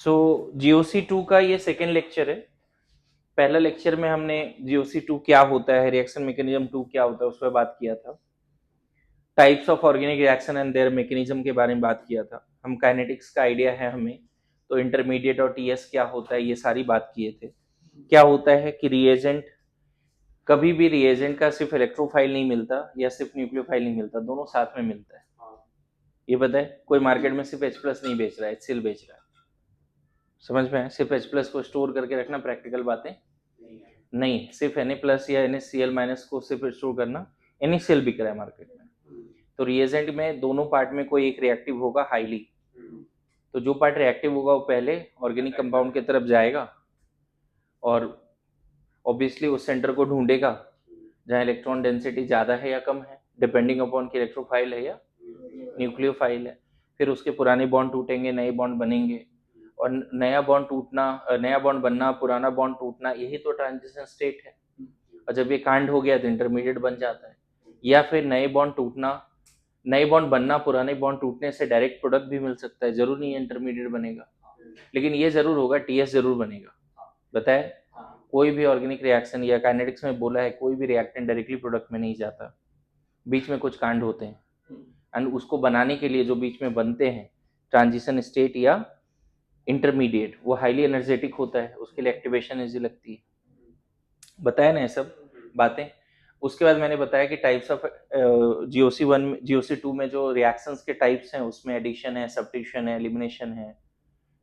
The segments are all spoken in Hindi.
सो GOC2 का ये सेकेंड लेक्चर है। पहला लेक्चर में हमने GOC2 क्या होता है, रिएक्शन मैकेनिज्म 2 क्या होता है, उस पर बात किया था। Types of organic reaction and there mechanism के बारे में बात किया था। हम काइनेटिक्स का आइडिया है हमें, तो इंटरमीडिएट और TS क्या होता है ये सारी बात किए थे। क्या होता है कि रिएजेंट, कभी भी रिएजेंट का सिर्फ इलेक्ट्रोफाइल नहीं मिलता या सिर्फ न्यूक्लियोफाइल नहीं मिलता, दोनों साथ में मिलता है। ये पता है, कोई मार्केट में सिर्फ H+ नहीं बेच रहा है, HCl बेच रहा है। समझ में है? सिर्फ H+ को स्टोर करके रखना प्रैक्टिकल बातें नहीं, सिर्फ Na+ या NaCl- को सिर्फ स्टोर करना, NaCl बिक रहा है मार्केट में। तो रिएजेंट में दोनों पार्ट में कोई एक रिएक्टिव होगा हाईली, तो जो पार्ट रिएक्टिव होगा वो पहले ऑर्गेनिक कंपाउंड की तरफ जाएगा और ऑब्वियसली उस सेंटर को ढूंढेगा जहाँ इलेक्ट्रॉन डेंसिटी ज़्यादा है या कम है, डिपेंडिंग अपॉन कि इलेक्ट्रोफाइल है या न्यूक्लियोफाइल है। फिर उसके पुराने बॉन्ड टूटेंगे, नए बॉन्ड बनेंगे, और नया बॉन्ड टूटना, नया बॉन्ड बनना, पुराना बॉन्ड टूटना, यही तो ट्रांजिशन स्टेट है। और जब ये कांड हो गया तो इंटरमीडिएट बन जाता है। या फिर नए बॉन्ड टूटना, नए बॉन्ड बनना, पुराने बॉन्ड टूटने से डायरेक्ट प्रोडक्ट भी मिल सकता है, जरूर नहीं है इंटरमीडिएट बनेगा, लेकिन ये जरूर होगा TS जरूर बनेगा। बताए, कोई भी ऑर्गेनिक रिएक्शन या काइनेटिक्स में बोला है, कोई भी रिएक्टेंट डायरेक्टली प्रोडक्ट में नहीं जाता, बीच में कुछ कांड होते हैं, एंड उसको बनाने के लिए जो बीच में बनते हैं ट्रांजिशन स्टेट या इंटरमीडिएट, वो हाईली एनर्जेटिक होता है, उसके लिए एक्टिवेशन इजी लगती है। बताया ना ये सब बातें। उसके बाद मैंने बताया कि टाइप्स ऑफ GOC1 GOC2 में जो रिएक्शंस के टाइप्स हैं उसमें एडिशन है, सब्स्टिट्यूशन है, एलिमिनेशन है,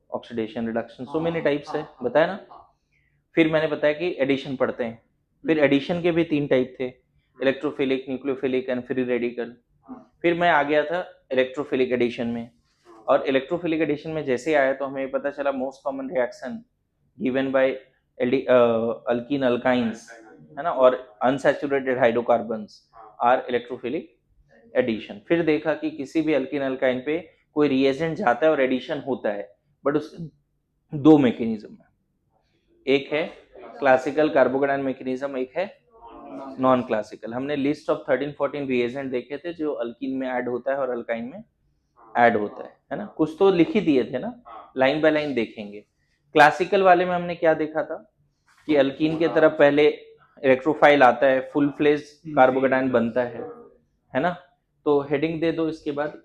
oxidation, reduction, so many types है, बताया ना। फिर मैंने बताया कि एडिशन पढ़ते हैं, फिर एडिशन के भी 3 टाइप थे, electrophilic, nucleophilic and free radical. फिर मैं आ गया था इलेक्ट्रोफिलिक एडिशन में, और इलेक्ट्रोफिलिक एडिशन में जैसे आया तो हमें पता चला most common reaction given by alkene alkynes, है ना, और unsaturated hydrocarbons are electrophilic addition. फिर देखा कि किसी भी अल्कीन अल्काइन पे कोई रिएजेंट जाता है और एडिशन होता है, बट उसके 2 मैकेनिज्म है, एक है क्लासिकल कार्बोकेटाइन मैकेनिज्म, एक है नॉन क्लासिकल। हमने लिस्ट ऑफ 13-14 रिएजेंट देखे थे जो अल्कीन में ऐड होता है और अल्काइन में ऐड होता है ना, कुछ तो लिख ही दिए थे ना, लाइन बाय लाइन देखेंगे। क्लासिकल वाले में हमने क्या देखा था कि अल्कीन के तरफ पहले इलेक्ट्रोफाइल आता है, फुल फ्लेज कार्बोकेटाइन बनता है ना। तो हेडिंग दे दो इसके बाद,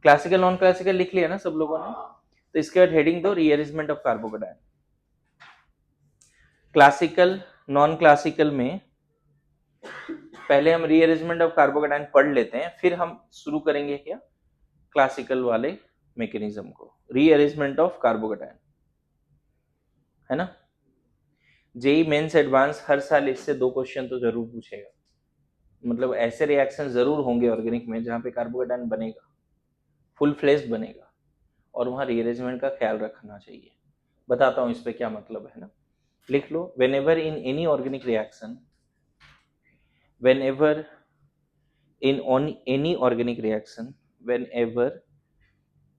क्लासिकल नॉन क्लासिकल लिख लिया ना सब लोगों ने, तो इसके बाद हेडिंग दो rearrangement of carbocation. Classical non classical में पहले हम रीअरेंजमेंट ऑफ कार्बोकेटाइन पढ़ लेते हैं, फिर हम शुरू करेंगे क्या, क्लासिकल वाले मैकेनिज्म को, रीअरेंजमेंट ऑफ कार्बोकेटाइन, है ना। जेई मेंस एडवांस हर साल इससे 2 क्वेश्चन तो जरूर पूछेगा, मतलब ऐसे रिएक्शन जरूर होंगे ऑर्गेनिक में जहाँ पे कार्बोकेटाइन बनेगा, फुल फ्लेश बनेगा, और वहाँ रीअरेंजमेंट का ख्याल रखना चाहिए। बताता हूँ इस पे क्या मतलब है ना, लिख लो। whenever in any organic reaction, whenever in on any organic reaction, whenever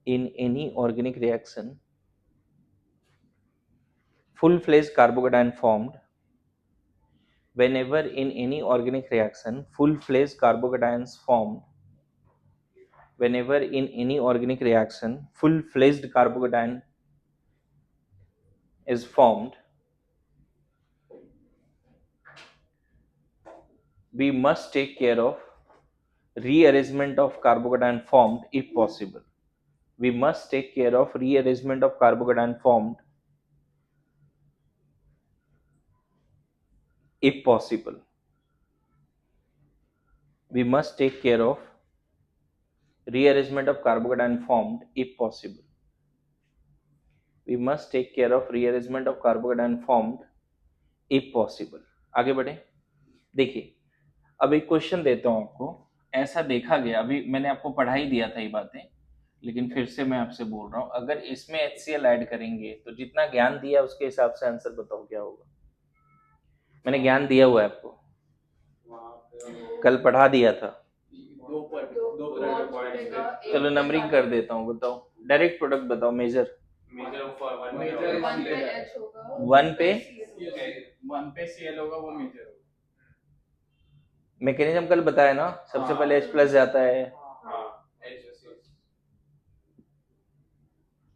in any organic reaction full fledged carbocation formed, whenever in any organic reaction full fledged carbocations formed, whenever in any organic reaction full fledged carbocation is formed, we must take care of rearrangement of carbocation formed if possible. We must take care of rearrangement of carbocation formed if possible. We must take care of rearrangement of carbocation formed if possible. We must take care of rearrangement of carbocation formed if possible. आगे बढ़े। देखिए, अब एक क्वेश्चन देता हूं आपको। ऐसा देखा गया, अभी मैंने आपको पढ़ा ही दिया था ये बातें, लेकिन फिर से मैं आपसे बोल रहा हूं, अगर इसमें HCl ऐड करेंगे तो जितना ज्ञान दिया उसके हिसाब से आंसर बताओ क्या होगा। मैंने ज्ञान दिया हुआ है आपको, कल पढ़ा दिया था। चलो नंबरिंग कर देता हूँ, बताओ डायरेक्ट प्रोडक्ट बताओ, मेजर। वन पे Cl होगा, वो मेजर होगा। मैकेनिज्म कल बताया ना, सबसे पहले H+ जाता है,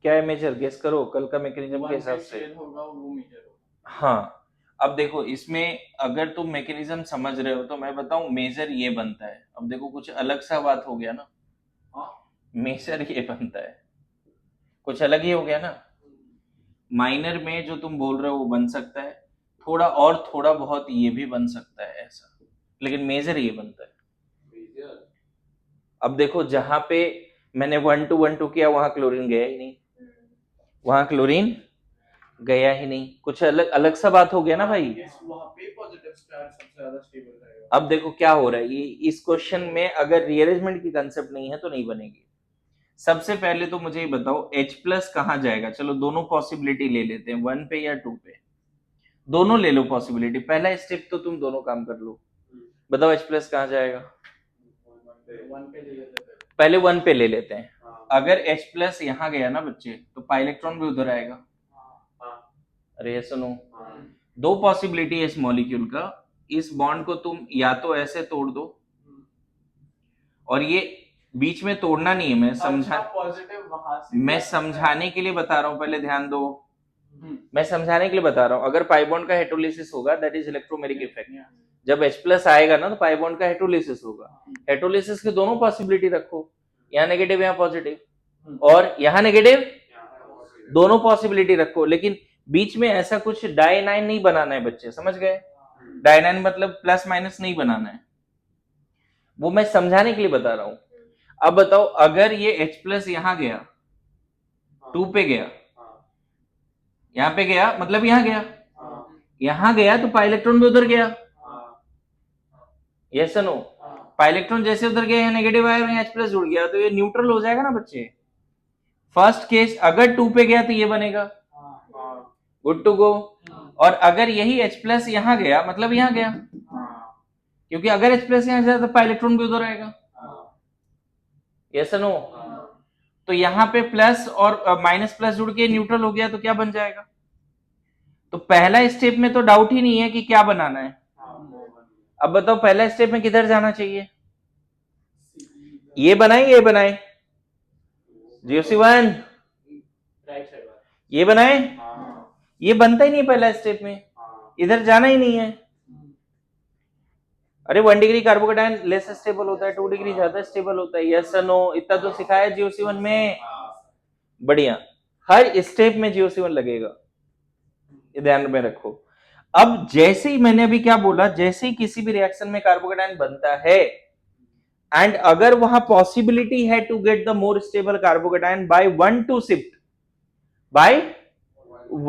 क्या है मेजर, गेस करो कल का मैकेनिज्म के वन हिसाब पे से। CL होगा वो मेजर होगा। हाँ, अब देखो इसमें अगर तुम मैकेनिज्म समझ रहे हो तो मैं बताऊं, मेजर ये बनता है। अब देखो कुछ अलग सा बात हो गया ना, हाँ मेजर ये बनता है, कुछ अलग ही हो गया ना। माइनर में जो तुम बोल रहे हो वो बन सकता है, थोड़ा और थोड़ा बहुत ये भी बन सकता है ऐसा, लेकिन मेजर ये बनता है। अब देखो जहां पे मैंने 1 to 1 2 किया वहां क्लोरीन गया ही नहीं, वहां क्लोरीन गया ही नहीं, कुछ अलग अलग सा बात हो गया ना भाई। yes, वहाँ पे पॉजिटिव चार्ज सबसे ज्यादा स्टेबल रहेगा। अब देखो क्या हो रहा है, ये इस क्वेश्चन में अगर रीअरेंजमेंट की कंसेप्ट नहीं है तो नहीं बनेगी। सबसे पहले तो मुझे ये बताओ H प्लस कहाँ जाएगा। चलो दोनों पॉसिबिलिटी ले लेते हैं, 1 पे या 2 पे, दोनों ले लो पॉसिबिलिटी। पहला स्टेप तो तुम दोनों काम कर लो, बताओ H प्लस कहाँ जाएगा। वन पे ले लेते थे। पहले 1 पे ले लेते हैं। अगर H प्लस यहाँ गया ना बच्चे तो पाई इलेक्ट्रॉन भी उधर आएगा। अरे ये सुनो, दो पॉसिबिलिटी है इस मॉलिक्यूल का, इस बॉन्ड को तुम या तो ऐसे तोड़ दो, और ये बीच में तोड़ना नहीं है, मैं समझा, पॉजिटिव वहां से मैं समझाने के लिए बता रहा हूं, पहले ध्यान दो, मैं समझाने के लिए बता रहा हूं। अगर पाई बॉन्ड का हेटेरोलिसिस होगा, दैट इज इलेक्ट्रोमेरिक इफेक्ट, जब H प्लस आएगा ना तो पाई बॉन्ड का हेटेरोलिसिस होगा। हेटेरोलिसिस की दोनों पॉसिबिलिटी रखो, यहाँ नेगेटिव यहाँ पॉजिटिव, और यहाँ नेगेटिव, दोनों पॉसिबिलिटी रखो, लेकिन बीच में ऐसा कुछ डायनाइन नहीं बनाना है बच्चे, समझ गए। डायनाइन मतलब प्लस माइनस नहीं बनाना है, वो मैं समझाने के लिए बता रहा हूं। अब बताओ अगर ये H प्लस यहां गया, 2 पे गया, यहां पे गया मतलब यहां गया, यहां गया तो पाई इलेक्ट्रॉन भी उधर गया, यस नो। पाई इलेक्ट्रॉन जैसे उधर गया, यहाँ नेगेटिव आया और यहाँ H प्लस जुड़ गया, तो ये न्यूट्रल हो जाएगा ना बच्चे। फर्स्ट केस अगर 2 पे गया तो ये बनेगा, गुड टू गो। और अगर यही H प्लस यहां गया मतलब यहां गया, क्योंकि अगर H प्लस यहां जाए तो पाई इलेक्ट्रॉन भी उधर आएगा, यस नो। तो यहाँ पे प्लस और माइनस प्लस जुड़ के न्यूट्रल हो गया, तो क्या बन जाएगा। तो पहला स्टेप में तो डाउट ही नहीं है कि क्या बनाना है। अब बताओ पहला स्टेप में किधर जाना चाहिए, ये बनाए ये बनाए, GOC1 ये बनाए, ये बनता ही नहीं पहला स्टेप में, इधर जाना ही नहीं है। अरे 1 डिग्री कार्बोकेटायन लेस स्टेबल होता है, 2 डिग्री ज्यादा स्टेबल होता है, यस नो। इतना तो सिखाया GOC1 में, बढ़िया। हर स्टेप में GOC1 लगेगा, ये ध्यान में रखो। अब जैसे ही मैंने अभी क्या बोला, जैसे ही किसी भी रिएक्शन में कार्बोकेटायन बनता है एंड अगर वहां पॉसिबिलिटी है to get the more stable carbocation by 1 to shift, by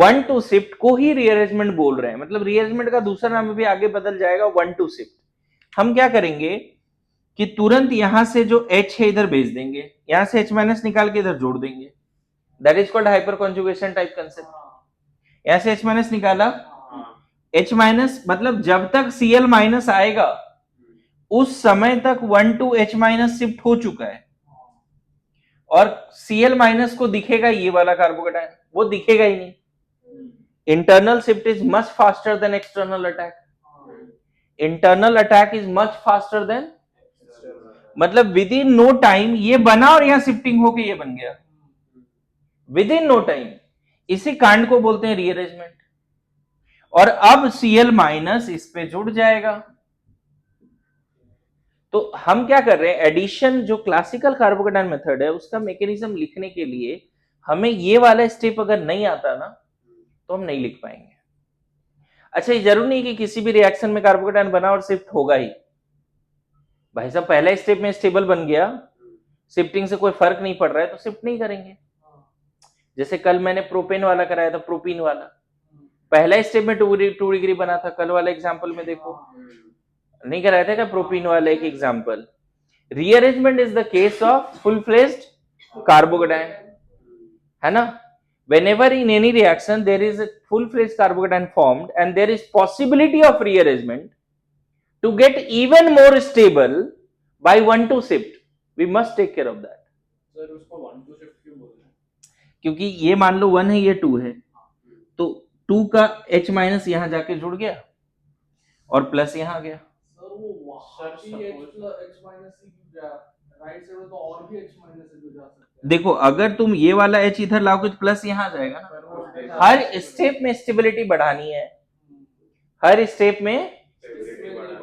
1 to shift को ही रीअरेंजमेंट बोल रहे हैं। मतलब रीअरेंजमेंट का दूसरा नाम भी आगे बदल जाएगा 1 to शिफ्ट। हम क्या करेंगे कि तुरंत यहां से जो H है इधर भेज देंगे, यहां से H माइनस निकाल के इधर जोड़ देंगे, that is called hyper conjugation type concept. यहां से H माइनस निकाला, H माइनस मतलब जब तक Cl माइनस आएगा उस समय तक 1 to H माइनस शिफ्ट हो चुका है, और Cl माइनस को दिखेगा ये वाला कार्बोकेटायन, वो दिखेगा ही नहीं। Internal shift is much faster than external attack, internal attack is much faster than, मतलब विद इन नो टाइम ये बना और यहां शिफ्टिंग होके ये बन गया, विद इन नो टाइम। इसी कांड को बोलते हैं रीअरेंजमेंट। और अब Cl माइनस इस पे जुड़ जाएगा। तो हम क्या कर रहे हैं, एडिशन जो क्लासिकल कार्बोकेटायन मेथड है उसका मैकेनिज्म लिखने के लिए हमें ये वाला स्टेप अगर नहीं आता ना तो हम नहीं लिख पाएंगे। अच्छा, ये जरूरी नहीं कि किसी भी रिएक्शन में कार्बोकेटायन बना और शिफ्ट होगा ही। भाई साहब पहला स्टेप में स्टेबल बन गया, शिफ्टिंग से कोई फर्क नहीं पड़ रहा है तो शिफ्ट नहीं करेंगे। जैसे कल मैंने प्रोपेन वाला कराया था, प्रोपीन वाला, पहला स्टेप में 2 डिग्री बना था। कल वाला एग्जांपल में देखो, नहीं कराया था क्या प्रोपीन वाला एक example. Rearrangement is the case of full fledged carbocation, है ना। whenever in any reaction there is a full fledged carbocation formed and there is possibility of rearrangement to get even more stable by 1 to shift, we must take care of that. Sir उसको 1 to शिफ्ट क्यों बोल रहे हैं? क्योंकि ये मान लो 1 है ये 2 है, तो 2 का H माइनस यहां जाके जुड़ गया और प्लस यहां आ गया। सर वो वहां पे H माइनस ही क्यों गया? राइट साइड में तो और भी H माइनस से जा सकते हैं। देखो अगर तुम ये वाला H इधर लाओगे तो प्लस यहाँ आ जाएगा ना। पर वो हर स्टेप में स्टेबिलिटी बढ़ानी है, हर स्टेप में।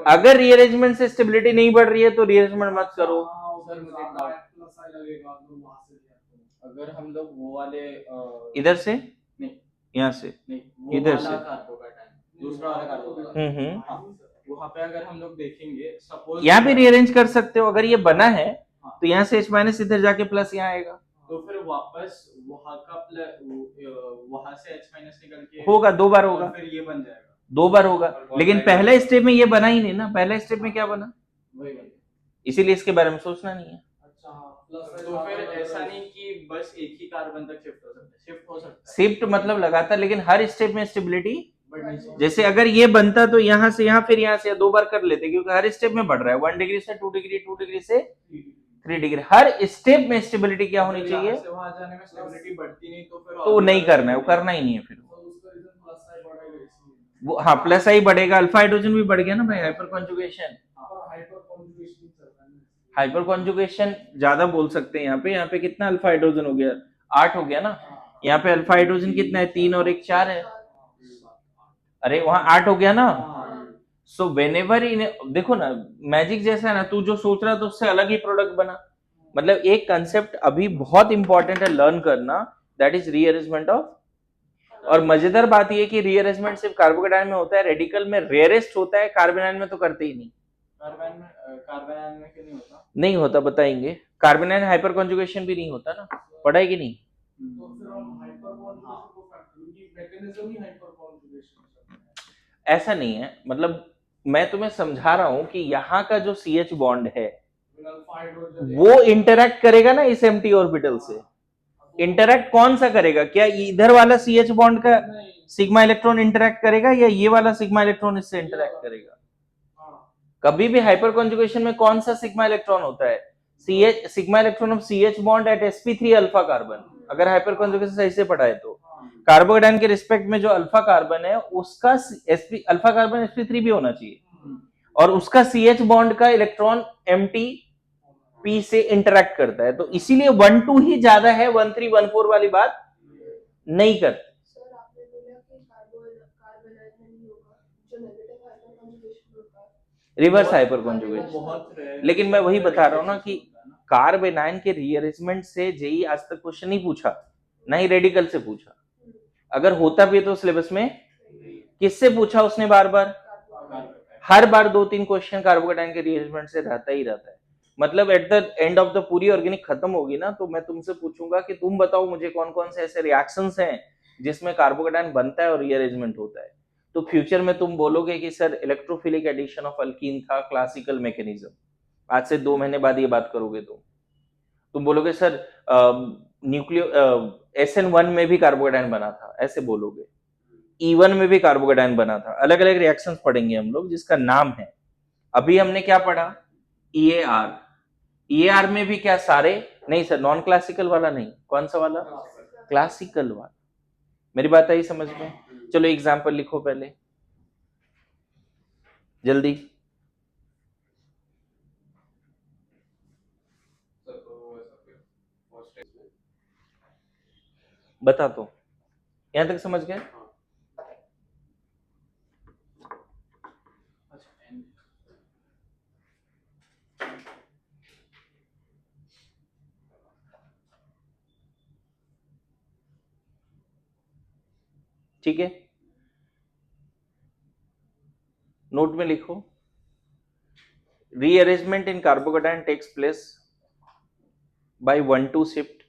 अगर रीअरेंजमेंट से स्टेबिलिटी नहीं बढ़ रही है तो रीअरेंजमेंट मत करो। सर मुझे प्लस आई लगेगा तो वहां से लिया। अगर हम लोग वो वाले इधर से नहीं यहाँ से नहीं वो इधर वाला से कार्बोकैटायन दूसरा वाला कार्बोकैटायन हाँ वहां पे अगर हम लोग देखेंगे सपोज यहाँ भी रीअरेंज कर सकते हो। अगर ये बना है तो यहाँ से H माइनस इधर जाके प्लस यहाँ आएगा, तो फिर वापस वहां का वहां से H माइनस निकल के होगा 2 बार होगा, फिर ये बन जाएगा 2 बार होगा। लेकिन पहले स्टेप में ये बना ही नहीं ना, पहले स्टेप में क्या बना, वही बन गया। इसीलिए इसके बारे में सोचना नहीं है। अच्छा प्लस तो फिर ऐसा नहीं कि बस एक ही कार्बन तक शिफ्ट हो सकता है, शिफ्ट हो सकता है शिफ्ट मतलब लगातार, लेकिन हर स्टेप में स्टेबिलिटी बढ़नी चाहिए। जैसे अगर ये बनता तो यहाँ से यहाँ फिर यहाँ से 2 बार कर लेते, क्योंकि हर स्टेप में बढ़ रहा है 1 डिग्री से 2 डिग्री, 2 डिग्री से 3 डिग्री। हर स्टेप में स्टेबिलिटी क्या होनी चाहिए, यहाँ से वहां जाने में स्टेबिलिटी बढ़ती नहीं तो फिर तो नहीं करना है, वो करना ही नहीं है फिर। तो उसका रीजन प्लस आई बढ़ेगा इसलिए वो हाँ प्लस आई बढ़ेगा, अल्फा हाइड्रोजन भी बढ़ गया ना भाई, हाइपर कॉन्जुगेशन। हाइपर कॉन्जुगेशन चल रहा है। हाइपर कॉन्जुगेशन ज्यादा बोल सकते हैं यहाँ पे कितना अल्फा हाइड्रोजन हो गया, 8 हो गया ना। यहाँ पे अल्फा हाइड्रोजन कितना है, 3 और 1 4 है। अरे वहां 8 हो गया ना। सो वेनेवर इन, देखो ना मैजिक जैसा है ना, तू जो सोच रहा था उससे अलग ही प्रोडक्ट बना। मतलब एक कंसेप्ट अभी बहुत इंपॉर्टेंट है लर्न करना, दैट इज रीअरेंजमेंट ऑफ। और मजेदार बात यह कि रीअरेंजमेंट सिर्फ कार्बोकेटायन में होता है, रेडिकल में रेयरेस्ट होता है, कार्बोनाइन में तो करते ही नहीं। कार्बन में क्यों नहीं होता? नहीं होता, बताएंगे। कार्बोनाइन हाइपर कॉन्जुगेशन भी नहीं होता ना, पढ़ा है कि नहीं। तो फिर हम हाइपर कॉन्जुगेशन को फैक्टर की मैकेनिज्म ही हाइपर कॉन्जुगेशन ऐसा नहीं है, मतलब मैं तुम्हें समझा रहा हूं कि यहाँ का जो CH बॉन्ड है वो इंटरैक्ट करेगा ना इस एम्प्टी ऑर्बिटल से। इंटरैक्ट कौन सा करेगा, क्या इधर वाला CH बॉन्ड का सिग्मा इलेक्ट्रॉन इंटरैक्ट करेगा या ये वाला सिग्मा इलेक्ट्रॉन इससे इंटरैक्ट करेगा। कभी भी हाइपर कॉन्जुगेशन में कौन सा सिग्मा इलेक्ट्रॉन होता है, CH sigma electron of CH bond at sp3 alpha carbon. अगर हाइपर कॉन्जुगेशन सही से पढ़ा है तो कार्बोकेटायन के रिस्पेक्ट में जो अल्फा कार्बन है उसका अल्फा कार्बन sp3 भी होना चाहिए, और उसका CH बॉन्ड का इलेक्ट्रॉन एम्प्टी P से इंटरैक्ट करता है। तो इसीलिए 1 2 ही ज्यादा है, 1 3 1 4 वाली बात नहीं करते। रिवर्स हाइपर कॉन्जुगेशन, लेकिन मैं वही बता रहा हूँ ना कि कार्बेनाइन के रीअरेंजमेंट से जेई आज तक क्वेश्चन नहीं पूछा, ना ही रेडिकल से पूछा। अगर होता भी तो सिलेबस में किससे पूछा उसने, बार बार हर बार 2-3 क्वेश्चन कार्बोकेटायन के रीअरेंजमेंट से रहता ही रहता है। मतलब at the end of the पूरी ऑर्गेनिक खत्म होगी ना, तो मैं तुमसे पूछूंगा कि तुम बताओ मुझे कौन कौन से ऐसे रिएक्शंस हैं जिसमें कार्बोकेटायन बनता है और रीअरेंजमेंट होता है। तो फ्यूचर में तुम बोलोगे कि sir electrophilic addition of alkene था क्लासिकल मैकेनिज्म। आज से 2 महीने बाद ये बात करोगे तुम बोलोगे सर न्यूक्लियो SN1 में भी कार्बोकेटायन बना था, ऐसे बोलोगे। E1 में भी कार्बोकेटायन बना था। अलग अलग रिएक्शंस पढ़ेंगे हम लोग जिसका नाम है। अभी हमने क्या पढ़ा, EAR में भी क्या सारे, नहीं सर नॉन क्लासिकल वाला नहीं, कौन सा वाला, क्लासिकल वाला। मेरी बात आई समझ में। चलो एग्जाम्पल लिखो पहले जल्दी। बता तो, यहां तक समझ गए। ठीक है, नोट में लिखो, rearrangement in carbocation takes place by 1-2 shift,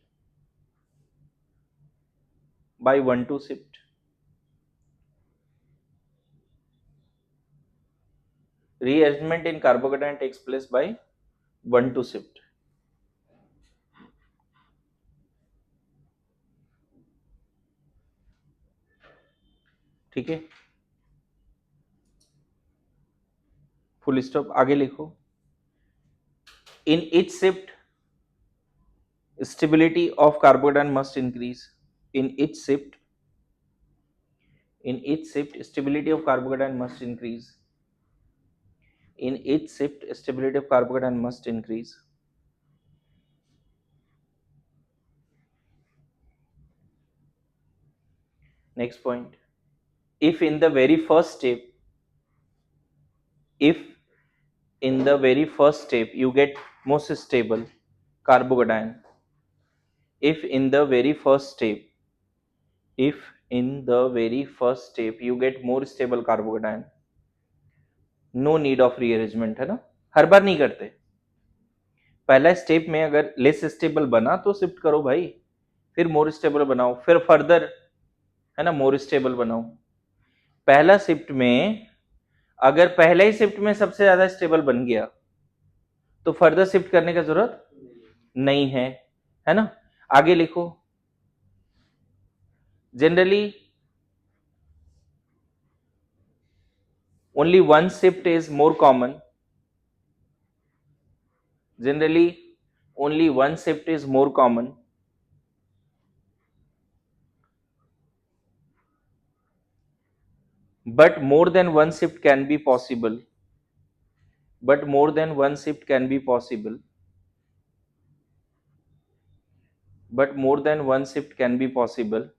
by 1-2 shift. Rearrangement in carbocation takes place by 1-2 shift. ठीक है, फुल स्टॉप। आगे लिखो, in each shift stability of carbocation must increase. In each shift stability of carbocation must increase. In each shift stability of carbocation must increase. Next point. If in the very first step, you get most stable carbocation, if in the very first step you get more stable carbocation, no need of rearrangement, है ना, हर बार नहीं करते। पहला स्टेप में अगर लेस स्टेबल बना तो शिफ्ट करो भाई, फिर मोर स्टेबल बनाओ, फिर फर्दर, है ना, मोर स्टेबल बनाओ। पहला शिफ्ट में अगर पहले ही शिफ्ट में सबसे ज्यादा स्टेबल बन गया तो फर्दर शिफ्ट करने का जरूरत नहीं है ना। आगे लिखो, generally only one shift is more common, generally only one shift is more common, but more than one shift can be possible, but more than one shift can be possible, but more than one shift can be possible,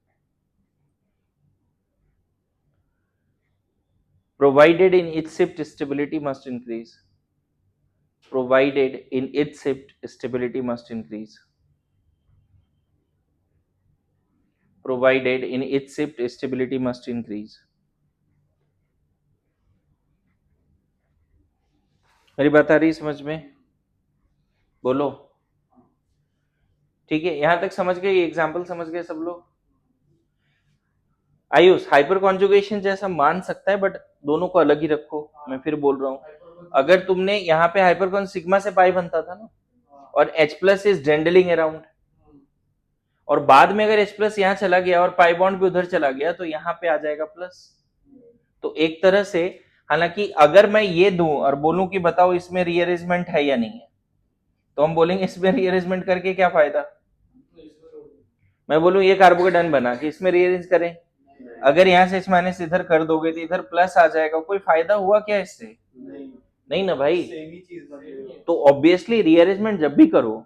provided in each shift stability must increase, provided in each shift stability must increase, provided in each shift stability must increase। मेरी बात आ रही समझ में? बोलो। ठीक है, यहां तक समझ गए? ये एग्जाम्पल समझ गए सब लोग? आयुष, हाइपर कॉन्जुगेशन जैसा मान सकता है, बट दोनों को अलग ही रखो। मैं फिर बोल रहा हूं, अगर तुमने यहाँ पे हाइपर सिग्मा से पाई बनता था ना, और H प्लस इज डेंडलिंग अराउंड, और बाद में अगर H प्लस यहाँ चला गया और पाई बॉन्ड भी उधर चला गया तो यहाँ पे आ जाएगा प्लस। तो एक तरह से, हालांकि अगर मैं ये दूं और बोलूं कि बताओ इसमें रीअरेंजमेंट है या नहीं है, तो हम बोलेंगे इसमें रीअरेंजमेंट करके क्या फायदा। मैं बोलूं ये कार्बोकेटन बना कि इसमें रीअरेंज करें, अगर यहाँ से H- इधर कर दोगे तो इधर प्लस आ जाएगा, कोई फायदा हुआ क्या इससे? नहीं ना भाई। तो ऑब्वियसली रीअरेंजमेंट जब भी करो,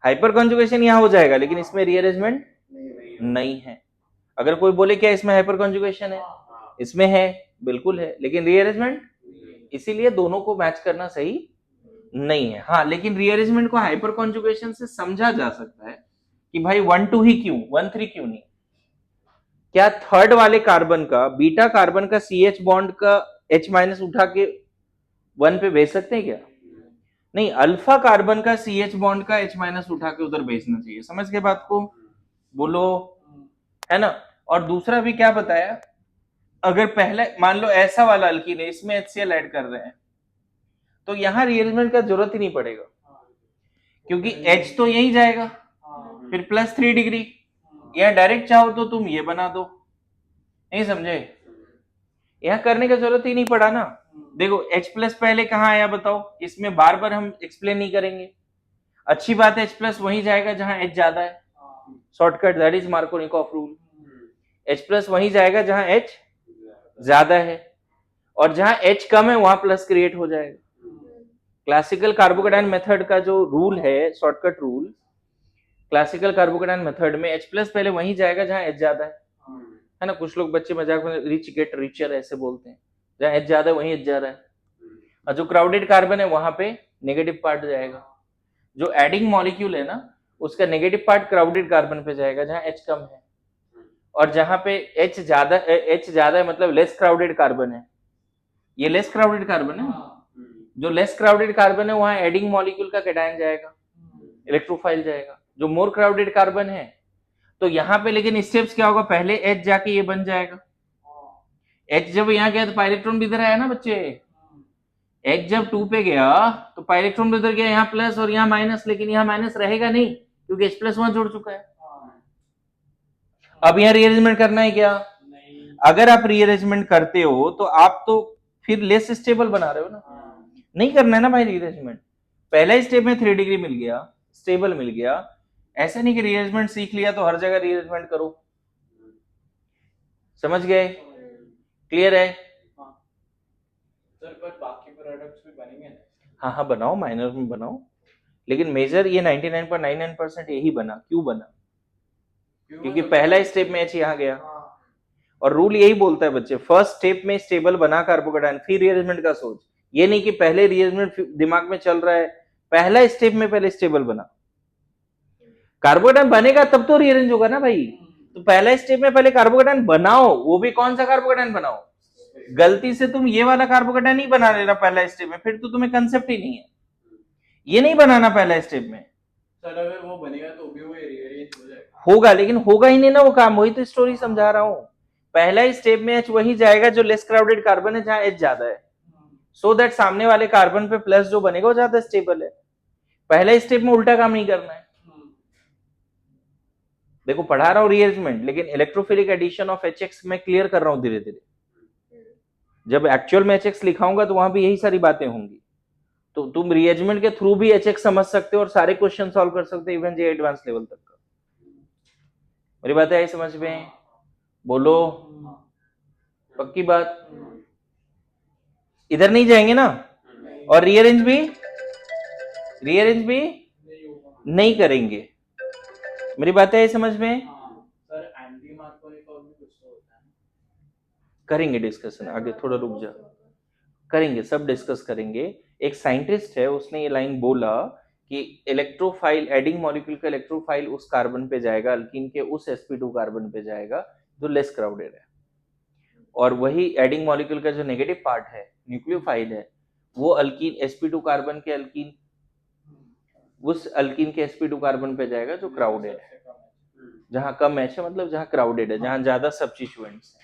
हाइपर कॉन्जुगेशन यहाँ हो जाएगा, लेकिन इसमें रीअरेंजमेंट नहीं है। अगर कोई बोले क्या इसमें हाइपर कॉन्जुगेशन है, इसमें है, बिल्कुल है, लेकिन रीअरेंजमेंट, इसीलिए दोनों को मैच करना सही नहीं है। हाँ, लेकिन रीअरेंजमेंट को हाइपर कॉन्जुगेशन से समझा जा सकता है कि भाई 1-2 ही क्यों, 1-3 क्यों नहीं। क्या थर्ड वाले कार्बन का, बीटा कार्बन का CH बॉन्ड का H- उठा के 1 पे भेज सकते हैं क्या? नहीं, अल्फा कार्बन का CH बॉन्ड का H- उठा के उधर भेजना चाहिए। समझ के बात को? बोलो, है ना। और दूसरा भी क्या बताया, अगर पहले मान लो ऐसा वाला अल्कीन है, इसमें HCl ऐड कर रहे हैं, तो यहां रीअरेंजमेंट का जरूरत ही नहीं पड़ेगा, क्योंकि H तो यही जाएगा, फिर +3 डिग्री, यहां डायरेक्ट चाहो तो तुम ये बना दो। नहीं समझे? यहां करने का जरूरत ही नहीं पड़ा ना। देखो H+ पहले कहां आया बताओ, इसमें बार बार हम एक्सप्लेन नहीं करेंगे। अच्छी बात है, H+ वहीं जाएगा जहां H ज्यादा है, shortcut, that is Markovnikov rule. H+ वहीं जाएगा जहां H ज्यादा है, और जहां H कम है वहां प्लस क्रिएट हो जाएगा। क्लासिकल कार्बोकेटाइन मेथड का जो रूल है, shortcut rule, classical carbocation method में H+ पहले वहीं जाएगा जहां H ज्यादा है ना। कुछ लोग बच्चे मजाक में रिच गेट रिचर ऐसे बोलते हैं, जहां H ज्यादा है वहीं H जा रहा है, और जो क्राउडेड कार्बन है वहां पे नेगेटिव पार्ट जाएगा। जो एडिंग मॉलिक्यूल है ना, उसका नेगेटिव पार्ट क्राउडेड कार्बन पे जाएगा जहां H कम है, और जहां पे H ज्यादा है मतलब लेस क्राउडेड कार्बन है, ये लेस क्राउडेड कार्बन है, जो लेस क्राउडेड कार्बन है वहां एडिंग मॉलिक्यूल का कैटायन जाएगा, इलेक्ट्रोफाइल जाएगा। जो मोर क्राउडेड कार्बन है, तो यहाँ पे लेकिन स्टेप्स क्या होगा, पहले H जाके ये बन जाएगा, H जब यहाँ गया तो पाइलेक्ट्रॉन भी इधर आया ना बच्चे, H जब 2 पे गया तो पाइलेक्ट्रॉन भी इधर गया, यहाँ प्लस और यहाँ माइनस, लेकिन यहाँ माइनस रहेगा नहीं क्योंकि H+ वहां जोड़ चुका है। अब यहाँ रीअरेंजमेंट करना है क्या? अगर आप रीअरेंजमेंट करते हो तो आप तो फिर लेस स्टेबल बना रहे हो ना, नहीं करना है ना भाई रीअरेंजमेंट। पहला स्टेप में 3 डिग्री मिल गया, स्टेबल मिल गया, ऐसा नहीं कि रीअरेंजमेंट सीख लिया तो हर जगह रीअरेंजमेंट करो। समझ गए? क्लियर है? सर पर बाकी प्रोडक्ट्स भी बनेंगे ना? हाँ बनाओ, माइनर में बनाओ, लेकिन मेजर ये 99.99% यही बना। क्यों बना? क्योंकि पहला स्टेप में H यहाँ गया, और रूल यही बोलता है बच्चे, फर्स्ट स्टेप में स्टेबल बना कार्बोकेटाइन, फिर रीअरेंजमेंट का सोच। ये नहीं कि पहले रीअरेंजमेंट दिमाग में चल रहा है, पहला स्टेप में पहले स्टेबल बना। कार्बोकेटाइन बनेगा तब तो रीअरेंज होगा ना भाई। तो पहला स्टेप में पहले कार्बोकेटाइन बनाओ, वो भी कौन सा कार्बोकेटाइन बनाओ। गलती से तुम ये वाला कार्बोकेटाइन ही बना लेना पहला स्टेप में, फिर तो तुम्हें कंसेप्ट ही नहीं है। ये नहीं बनाना पहला स्टेप में। सर अगर वो बनेगा तो भी वो रीअरेंज हो जाएगा। होगा, लेकिन होगा ही नहीं ना वो काम, वही तो स्टोरी समझा रहा हूं। पहला स्टेप में H वही जाएगा जो लेस क्राउडेड कार्बन है, जहां H ज्यादा है, सो दैट सामने वाले कार्बन पे प्लस जो बनेगा वो ज्यादा स्टेबल है। पहला स्टेप में उल्टा काम नहीं करना है। देखो पढ़ा रहा हूं रीअरेंजमेंट, लेकिन इलेक्ट्रोफिलिक एडिशन ऑफ HX मैं क्लियर कर रहा हूं धीरे धीरे। जब एक्चुअल में HX लिखाऊंगा तो वहां भी यही सारी बातें होंगी। तो तुम रीअरेंजमेंट के थ्रू भी HX समझ सकते हो और सारे क्वेश्चन सॉल्व कर सकते हो, इवन जे एडवांस लेवल तक का। मेरी बातें आई समझ में? बोलो, पक्की बात? इधर नहीं जाएंगे ना? और रीअरेंज भी नहीं करेंगे। मेरी बातें आई समझ में? सर एंटी मार्कोनिकॉफ भी कुछ तो होता है। करेंगे डिस्कशन आगे, थोड़ा रुक जा, करेंगे, सब डिस्कस करेंगे। एक साइंटिस्ट है, उसने ये लाइन बोला कि इलेक्ट्रोफाइल, एडिंग मॉलिक्यूल का इलेक्ट्रोफाइल उस कार्बन पे जाएगा, अल्कीन के उस sp2 कार्बन पे जाएगा जो लेस क्राउडेड है, और वही एडिंग मॉलिक्यूल का जो नेगेटिव पार्ट है, न्यूक्लियोफाइल है, वो अल्कीन sp2 कार्बन के अल्कीन उस अल्कीन के sp2 कार्बन पे जाएगा जो क्राउडेड है, जहां कम एच है, मतलब जहां क्राउडेड है, जहां ज्यादा सब्स्टिट्यूएंट्स है।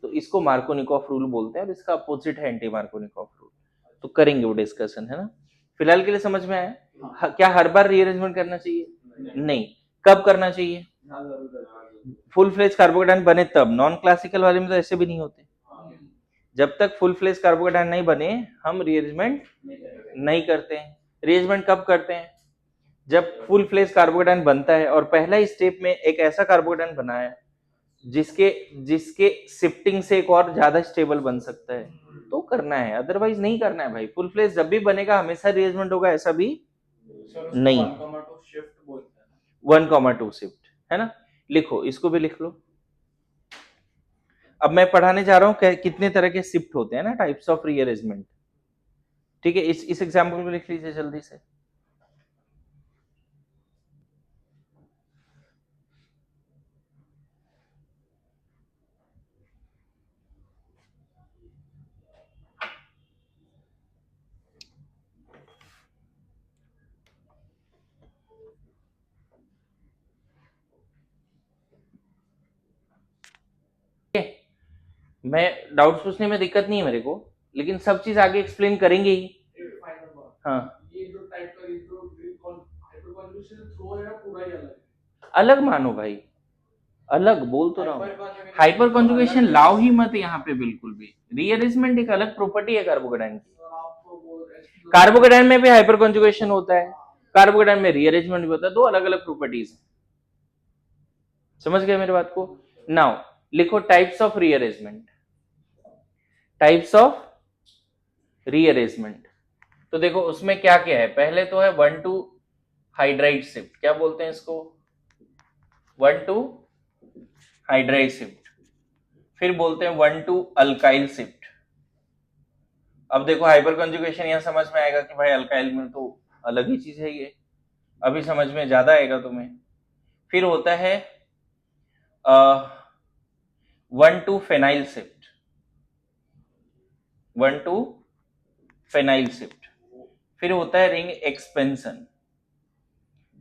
तो इसको मार्कोनिकॉफ रूल बोलते हैं, और इसका अपोजिट है एंटी मार्कोनिकॉफ रूल। तो करेंगे वो डिस्कशन, है ना? फिलहाल के लिए समझ में आया? क्या हर बार रीअरेंजमेंट करना चाहिए? नहीं। कब करना चाहिए? फुल फ्लेज कार्बोकेटाइन बने तब। नॉन क्लासिकल वाले में तो ऐसे भी नहीं होते। जब तक फुल फ्लेज कार्बोकेटाइन नहीं बने हम रीअरेंजमेंट नहीं करते हैं। रीअरेंजमेंट कब करते हैं? जब फुल फ्लेज कार्बोकेटाइन बनता है और पहला स्टेप में एक ऐसा कार्बोकेटाइन बना है जिसके शिफ्टिंग से एक और ज्यादा स्टेबल बन सकता है, तो करना है, अदरवाइज नहीं करना है भाई। फुल फ्लेज जब भी बनेगा हमेशा रीअरेंजमेंट होगा, ऐसा भी नहीं। 1,2 शिफ्ट बोलते हैं। 1,2 शिफ्ट है ना? लिखो, इसको भी लिख लो। अब मैं पढ़ाने जा रहा हूं कितने तरह के शिफ्ट होते हैं ना, टाइप्स ऑफ रीअरेंजमेंट। ठीक है, इस एग्जाम्पल को लिख लीजिए जल्दी से। मैं डाउट्स पूछने में दिक्कत नहीं है मेरे को, लेकिन सब चीज आगे एक्सप्लेन करेंगे ही। हाँ, ये जो टाइप का हाइपरकॉन्जुगेशन थ्रो है ना, पूरा ही अलग है। अलग मानो भाई, अलग बोल तो रहा हूँ। हाइपर कॉन्जुगेशन लाओ ही मत यहाँ पे बिल्कुल भी। रीअरेंजमेंट एक अलग प्रॉपर्टी है कार्बोकेटाइन की। कार्बोकेटाइन में भी हाइपर कॉन्जुगेशन होता है, कार्बोकेटाइन में रीअरेंजमेंट भी होता है, दो अलग अलग प्रॉपर्टीज है। समझ गए मेरी बात को? नाउ लिखो types of rearrangement. Types of rearrangement, तो देखो उसमें क्या क्या है। पहले तो है 1,2 हाइड्राइड शिफ्ट, क्या बोलते हैं इसको? 1,2 हाइड्राइड शिफ्ट। फिर बोलते हैं 1,2 अल्काइल शिफ्ट। अब देखो हाइपर कंजुगेशन यहां समझ में आएगा कि भाई अल्काइल में तो अलग ही चीज है, ये अभी समझ में ज्यादा आएगा तुम्हें। फिर होता है 1,2 फेनाइल शिफ्ट। 1,2 phenyl shift. फिर होता है रिंग एक्सपेंशन।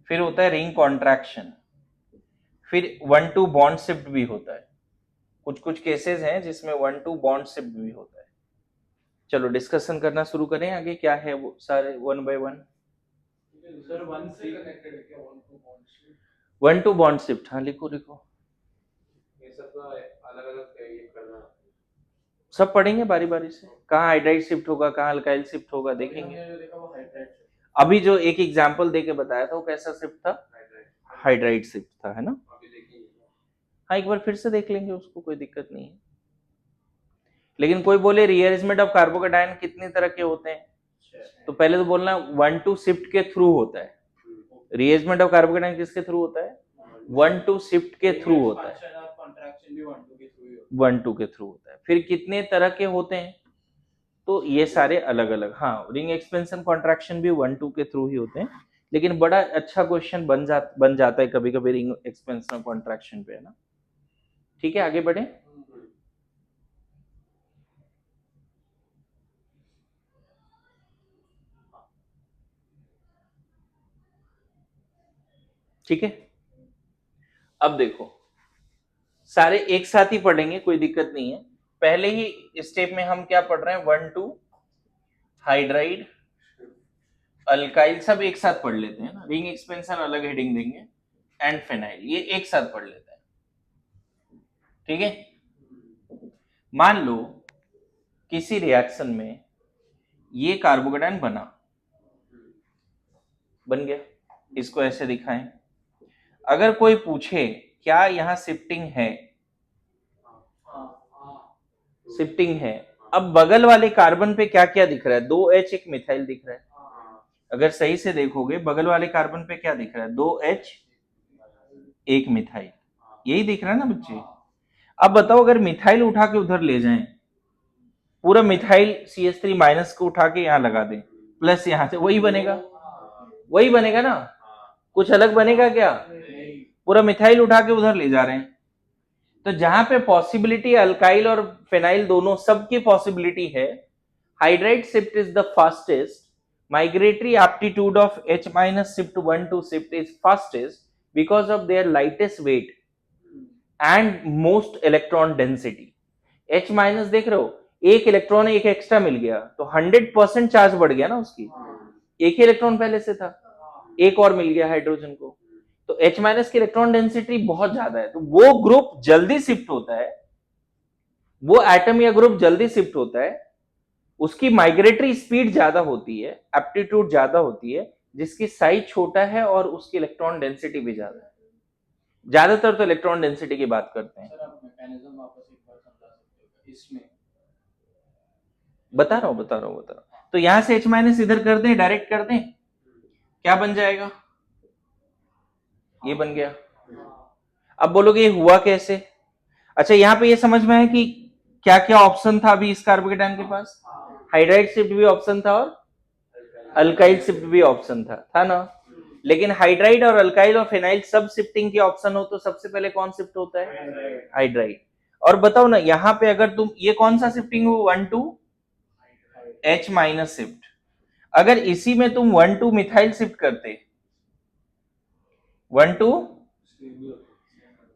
फिर होता है रिंग कॉन्ट्रैक्शन। फिर 1,2 बॉन्ड शिफ्ट भी होता है। कुछ कुछ केसेस हैं जिसमें 1,2 बॉन्ड शिफ्ट भी होता है। चलो डिस्कशन करना शुरू करें आगे, क्या है वो सारे वन बाय वन। सर 1 से कनेक्टेड है क्या 1,2 बॉन्ड्स? 1,2 बॉन्ड शिफ्ट, हाँ लिखो लिखो। ये सब का अलग-अलग ये करना। सब पढ़ेंगे बारी बारी से, कहाँ हाइड्राइड शिफ्ट होगा, कहाँ अल्काइल शिफ्ट होगा, देखेंगे। देखा वो हाइड्राइड। अभी जो एक एग्जांपल देके बताया था वो कैसा शिफ्ट था? हाइड्राइड शिफ्ट था, है ना? हाँ एक बार फिर से देख लेंगे उसको, कोई दिक्कत नहीं है। लेकिन कोई बोले रीअरेंजमेंट ऑफ कार्बोकेटाइन कितने तरह के होते हैं, तो पहले तो बोलना 1,2 शिफ्ट के थ्रू होता है। रीअरेंजमेंट ऑफ कार्बोकेटाइन किसके थ्रू होता है? 1,2 शिफ्ट के थ्रू होता है। रिएक्शन भी 1 2 के थ्रू ही होता 1 2 के थ्रू होता है। फिर कितने तरह के होते हैं, तो ये सारे अलग अलग। हाँ, रिंग एक्सपेंशन कॉन्ट्रैक्शन भी 1 2 के थ्रू ही होते हैं, लेकिन बड़ा अच्छा क्वेश्चन बन जाता है कभी कभी रिंग एक्सपेंशन कॉन्ट्रैक्शन पे, है ना। ठीक है, आगे बढ़े। ठीक है, अब देखो सारे एक साथ ही पढ़ेंगे, कोई दिक्कत नहीं है। पहले ही स्टेप में हम क्या पढ़ रहे हैं, 1 2 हाइड्राइड अल्काइल, सब एक साथ पढ़ लेते हैं ना। रिंग एक्सपेंशन अलग हेडिंग देंगे, एंड फिनाइल, ये एक साथ पढ़ लेते हैं। ठीक है, मान लो किसी रिएक्शन में ये कार्बोकेटायन बन गया, इसको ऐसे दिखाएं। अगर कोई पूछे क्या यहां शिफ्टिंग है, शिफ्टिंग है, अब बगल वाले कार्बन पे क्या क्या दिख रहा है, 2H एक मिथाइल दिख रहा है। अगर सही से देखोगे बगल वाले कार्बन पे क्या दिख रहा है, 2H एक मिथाइल, यही दिख रहा है ना बच्चे। अब बताओ अगर मिथाइल उठा के उधर ले जाएं, पूरा मिथाइल CH3 माइनस को उठा के यहां लगा दें, प्लस यहां से वही बनेगा ना, कुछ अलग बनेगा क्या, पूरा मिथाइल उठा के उधर ले जा रहे हैं। तो जहां पे पॉसिबिलिटी अल्काइल और फेनाइल दोनों सबकी पॉसिबिलिटी है, hydride shift is the fastest, migratory aptitude of H minus shift 1 to shift is fastest because of their lightest weight and most electron density. H minus देख रहे हो, एक इलेक्ट्रॉन एक एक्स्ट्रा मिल गया तो 100% चार्ज बढ़ गया ना उसकी, एक ही इलेक्ट्रॉन पहले से था, एक और मिल गया हाइड्रोजन को, तो H माइनस की इलेक्ट्रॉन डेंसिटी बहुत ज्यादा है, तो वो ग्रुप जल्दी शिफ्ट होता है, वो एटम या ग्रुप जल्दी शिफ्ट होता है, उसकी माइग्रेटरी स्पीड ज्यादा होती है, एप्टीट्यूड ज्यादा होती है, जिसकी साइज छोटा है और उसकी इलेक्ट्रॉन डेंसिटी भी ज्यादा है। ज्यादातर तो इलेक्ट्रॉन डेंसिटी की बात करते हैं। सर आप मैकेनिज्म वापस एक बार समझा सकते हो इसमें? बता रहा हूँ। तो यहां से H माइनस इधर कर दें, डायरेक्ट कर दें, क्या बन जाएगा, ये बन गया। अब बोलोगे ये हुआ कैसे, अच्छा यहाँ पे ये समझ में है कि क्या क्या ऑप्शन था अभी इस कार्बोकेटायन के पास, हाइड्राइड शिफ्ट भी ऑप्शन था और अल्काइल शिफ्ट भी ऑप्शन था ना। लेकिन हाइड्राइड और अल्काइल और फिनाइल सब शिफ्टिंग के ऑप्शन हो तो सबसे पहले कौन शिफ्ट होता है, हाइड्राइड। और बताओ ना यहाँ पे अगर तुम ये कौन सा शिफ्टिंग हो, 1 2 H माइनस शिफ्ट, अगर इसी में तुम 1 2 मिथाइल शिफ्ट करते 1 2,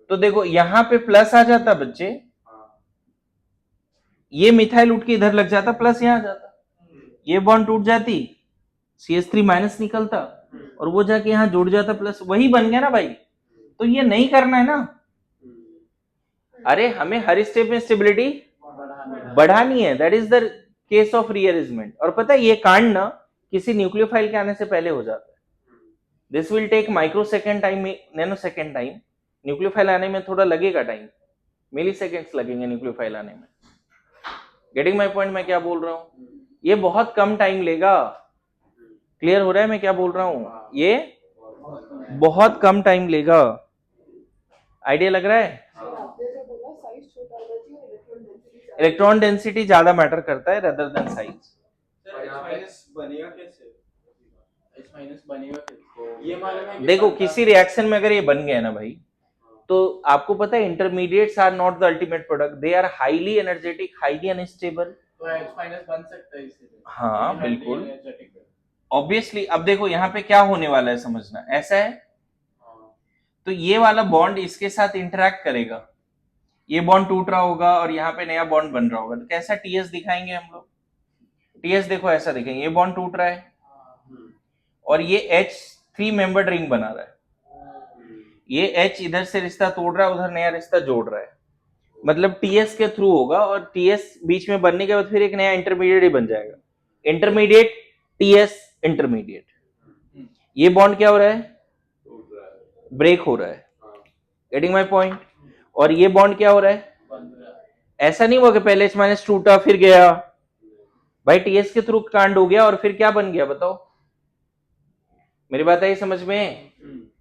तो देखो यहां पे प्लस आ जाता बच्चे, ये मिथाइल उठ के इधर लग जाता, प्लस यहां आ जाता, ये बॉन्ड टूट जाती, CH3 माइनस निकलता और वो जाके यहां जुड़ जाता, प्लस वही बन गया ना भाई। तो ये नहीं करना है ना, अरे हमें हर स्टेप में स्टेबिलिटी बढ़ानी है, that is the case of rearrangement. और पता है ये कांड ना किसी न्यूक्लियोफाइल के आने से पहले हो जाता है, this will take microsecond time, nanosecond time, nucleophile आने में थोड़ा लगेगा टाइम, मिली सेकेंड्स लगेंगे न्यूक्लियोफाइल आने में। गेटिंग माई पॉइंट, मैं क्या बोल रहा हूं, ये बहुत कम टाइम लेगा, क्लियर हो रहा है मैं क्या बोल रहा हूं, ये बहुत कम टाइम लेगा, आइडिया लग रहा है। इलेक्ट्रॉन डेंसिटी ज्यादा मैटर करता है रेदर देन साइज। बनेगा कैसे, H माइनस बनेगा कैसे, ये मालूम है कि देखो किसी रिएक्शन में अगर ये बन गया ना भाई, तो आपको पता है intermediates are not the ultimate product, they are highly energetic, highly unstable. तो H माइनस बन सकता है इससे, हाँ बिल्कुल, ऑब्वियसली। अब देखो यहाँ पे क्या होने वाला है समझना, ऐसा है तो ये वाला बॉन्ड इसके साथ इंटरेक्ट करेगा, ये बॉन्ड टूट रहा होगा और यहाँ पे नया बॉन्ड बन रहा होगा, तो कैसा TS दिखाएंगे हम लोग, TS देखो ऐसा दिखेंगे, ये बॉन्ड टूट रहा है और ये H 3 मेंबर्ड रिंग बना रहा है, ये H इधर से रिश्ता तोड़ रहा है, उधर नया रिश्ता जोड़ रहा है, मतलब TS के थ्रू होगा, और TS बीच में बनने के बाद फिर एक नया इंटरमीडिएट ही बन जाएगा, इंटरमीडिएट TS इंटरमीडिएट। ये बॉन्ड क्या हो रहा है, ब्रेक हो रहा है, गेटिंग माय पॉइंट। और ये बॉन्ड क्या हो रहा है, ऐसा नहीं हुआ कि पहले H माइनस टूटा फिर गया, भाई TS के थ्रू कांड हो गया और फिर क्या बन गया बताओ, मेरी बात आई समझ में,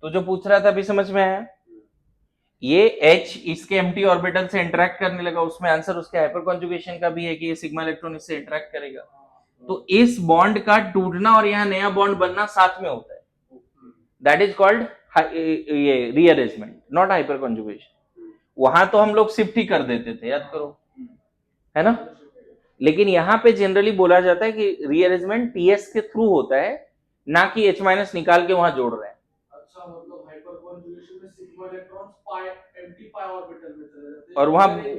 तो जो पूछ रहा था अभी समझ में आया। ये H इसके एम्प्टी ऑर्बिटल से इंटरेक्ट करने लगा, उसमें आंसर उसके हाइपर कॉन्जुगेशन का भी है कि ये सिग्मा इलेक्ट्रॉन इससे इंटरेक्ट करेगा। तो इस बॉन्ड का टूटना और यहाँ नया बॉन्ड बनना साथ में होता है, दैट इज कॉल्ड ये रीअरेंजमेंट, नॉट हाइपर कॉन्जुगेशन। वहां तो हम लोग शिफ्ट ही कर देते थे, याद करो, है ना। लेकिन यहाँ पे जनरली बोला जाता है कि रीअरेंजमेंट टीएस के थ्रू होता है, ना कि H माइनस निकाल के वहां जोड़ रहे हैं। अच्छा, मतलब हाइपर कॉन्जुगेशन में सिग्मा इलेक्ट्रॉन्स पाई एम्प्टी पाई ऑर्बिटल में चले जाते हैं और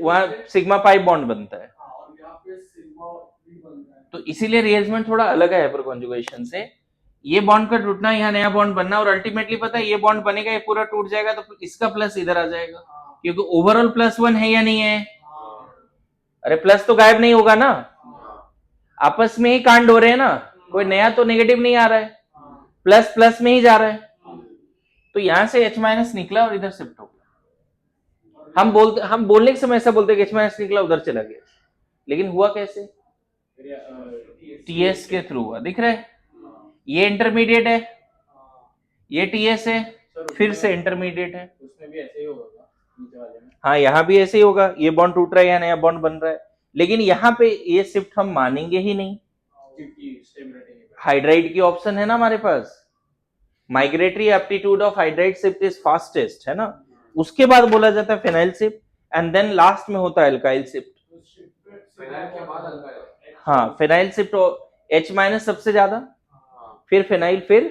वहां सिग्मा पाई बॉन्ड बनता है। हाँ, और यहाँ पे सिग्मा भी बनता है। तो इसीलिए रीअरेंजमेंट थोड़ा अलग है हाइपर कॉन्जुगेशन से। ये बॉन्ड का टूटना, यहाँ नया बॉन्ड बनना, और अल्टीमेटली पता है ये बॉन्ड बनेगा, ये पूरा टूट जाएगा तो इसका प्लस इधर आ जाएगा, क्योंकि ओवरऑल +1 है या नहीं है। अरे प्लस तो गायब नहीं होगा ना, आपस में ही कांड हो रहे हैं ना, कोई नया तो नेगेटिव नहीं आ रहा है, प्लस प्लस में ही जा रहा है। तो यहां से H माइनस निकला और इधर शिफ्ट हो गया। हम बोलने के समय ऐसा बोलते हैं कि H माइनस निकला उधर चला गया, लेकिन हुआ कैसे? टीएस के थ्रू हुआ, दिख रहा है। ये इंटरमीडिएट है, ये टीएस है, फिर से इंटरमीडिएट है। उसमें भी ऐसे ही होगा नीचे वाले में। हाँ, यहाँ भी ऐसे ही होगा, ये बॉन्ड टूट रहा है, यहाँ नया बॉन्ड बन रहा है, लेकिन यहाँ पे ये शिफ्ट हम मानेंगे ही नहीं। हाइड्राइड की ऑप्शन है ना हमारे पास, migratory aptitude of hydride shift is fastest, है ना। उसके बाद बोला जाता है phenyl shift, and then last में होता है अल्काइल शिफ्ट। हाँ, फिनाइल शिफ्ट H माइनस सबसे ज्यादा, फिर फिनाइल, फिर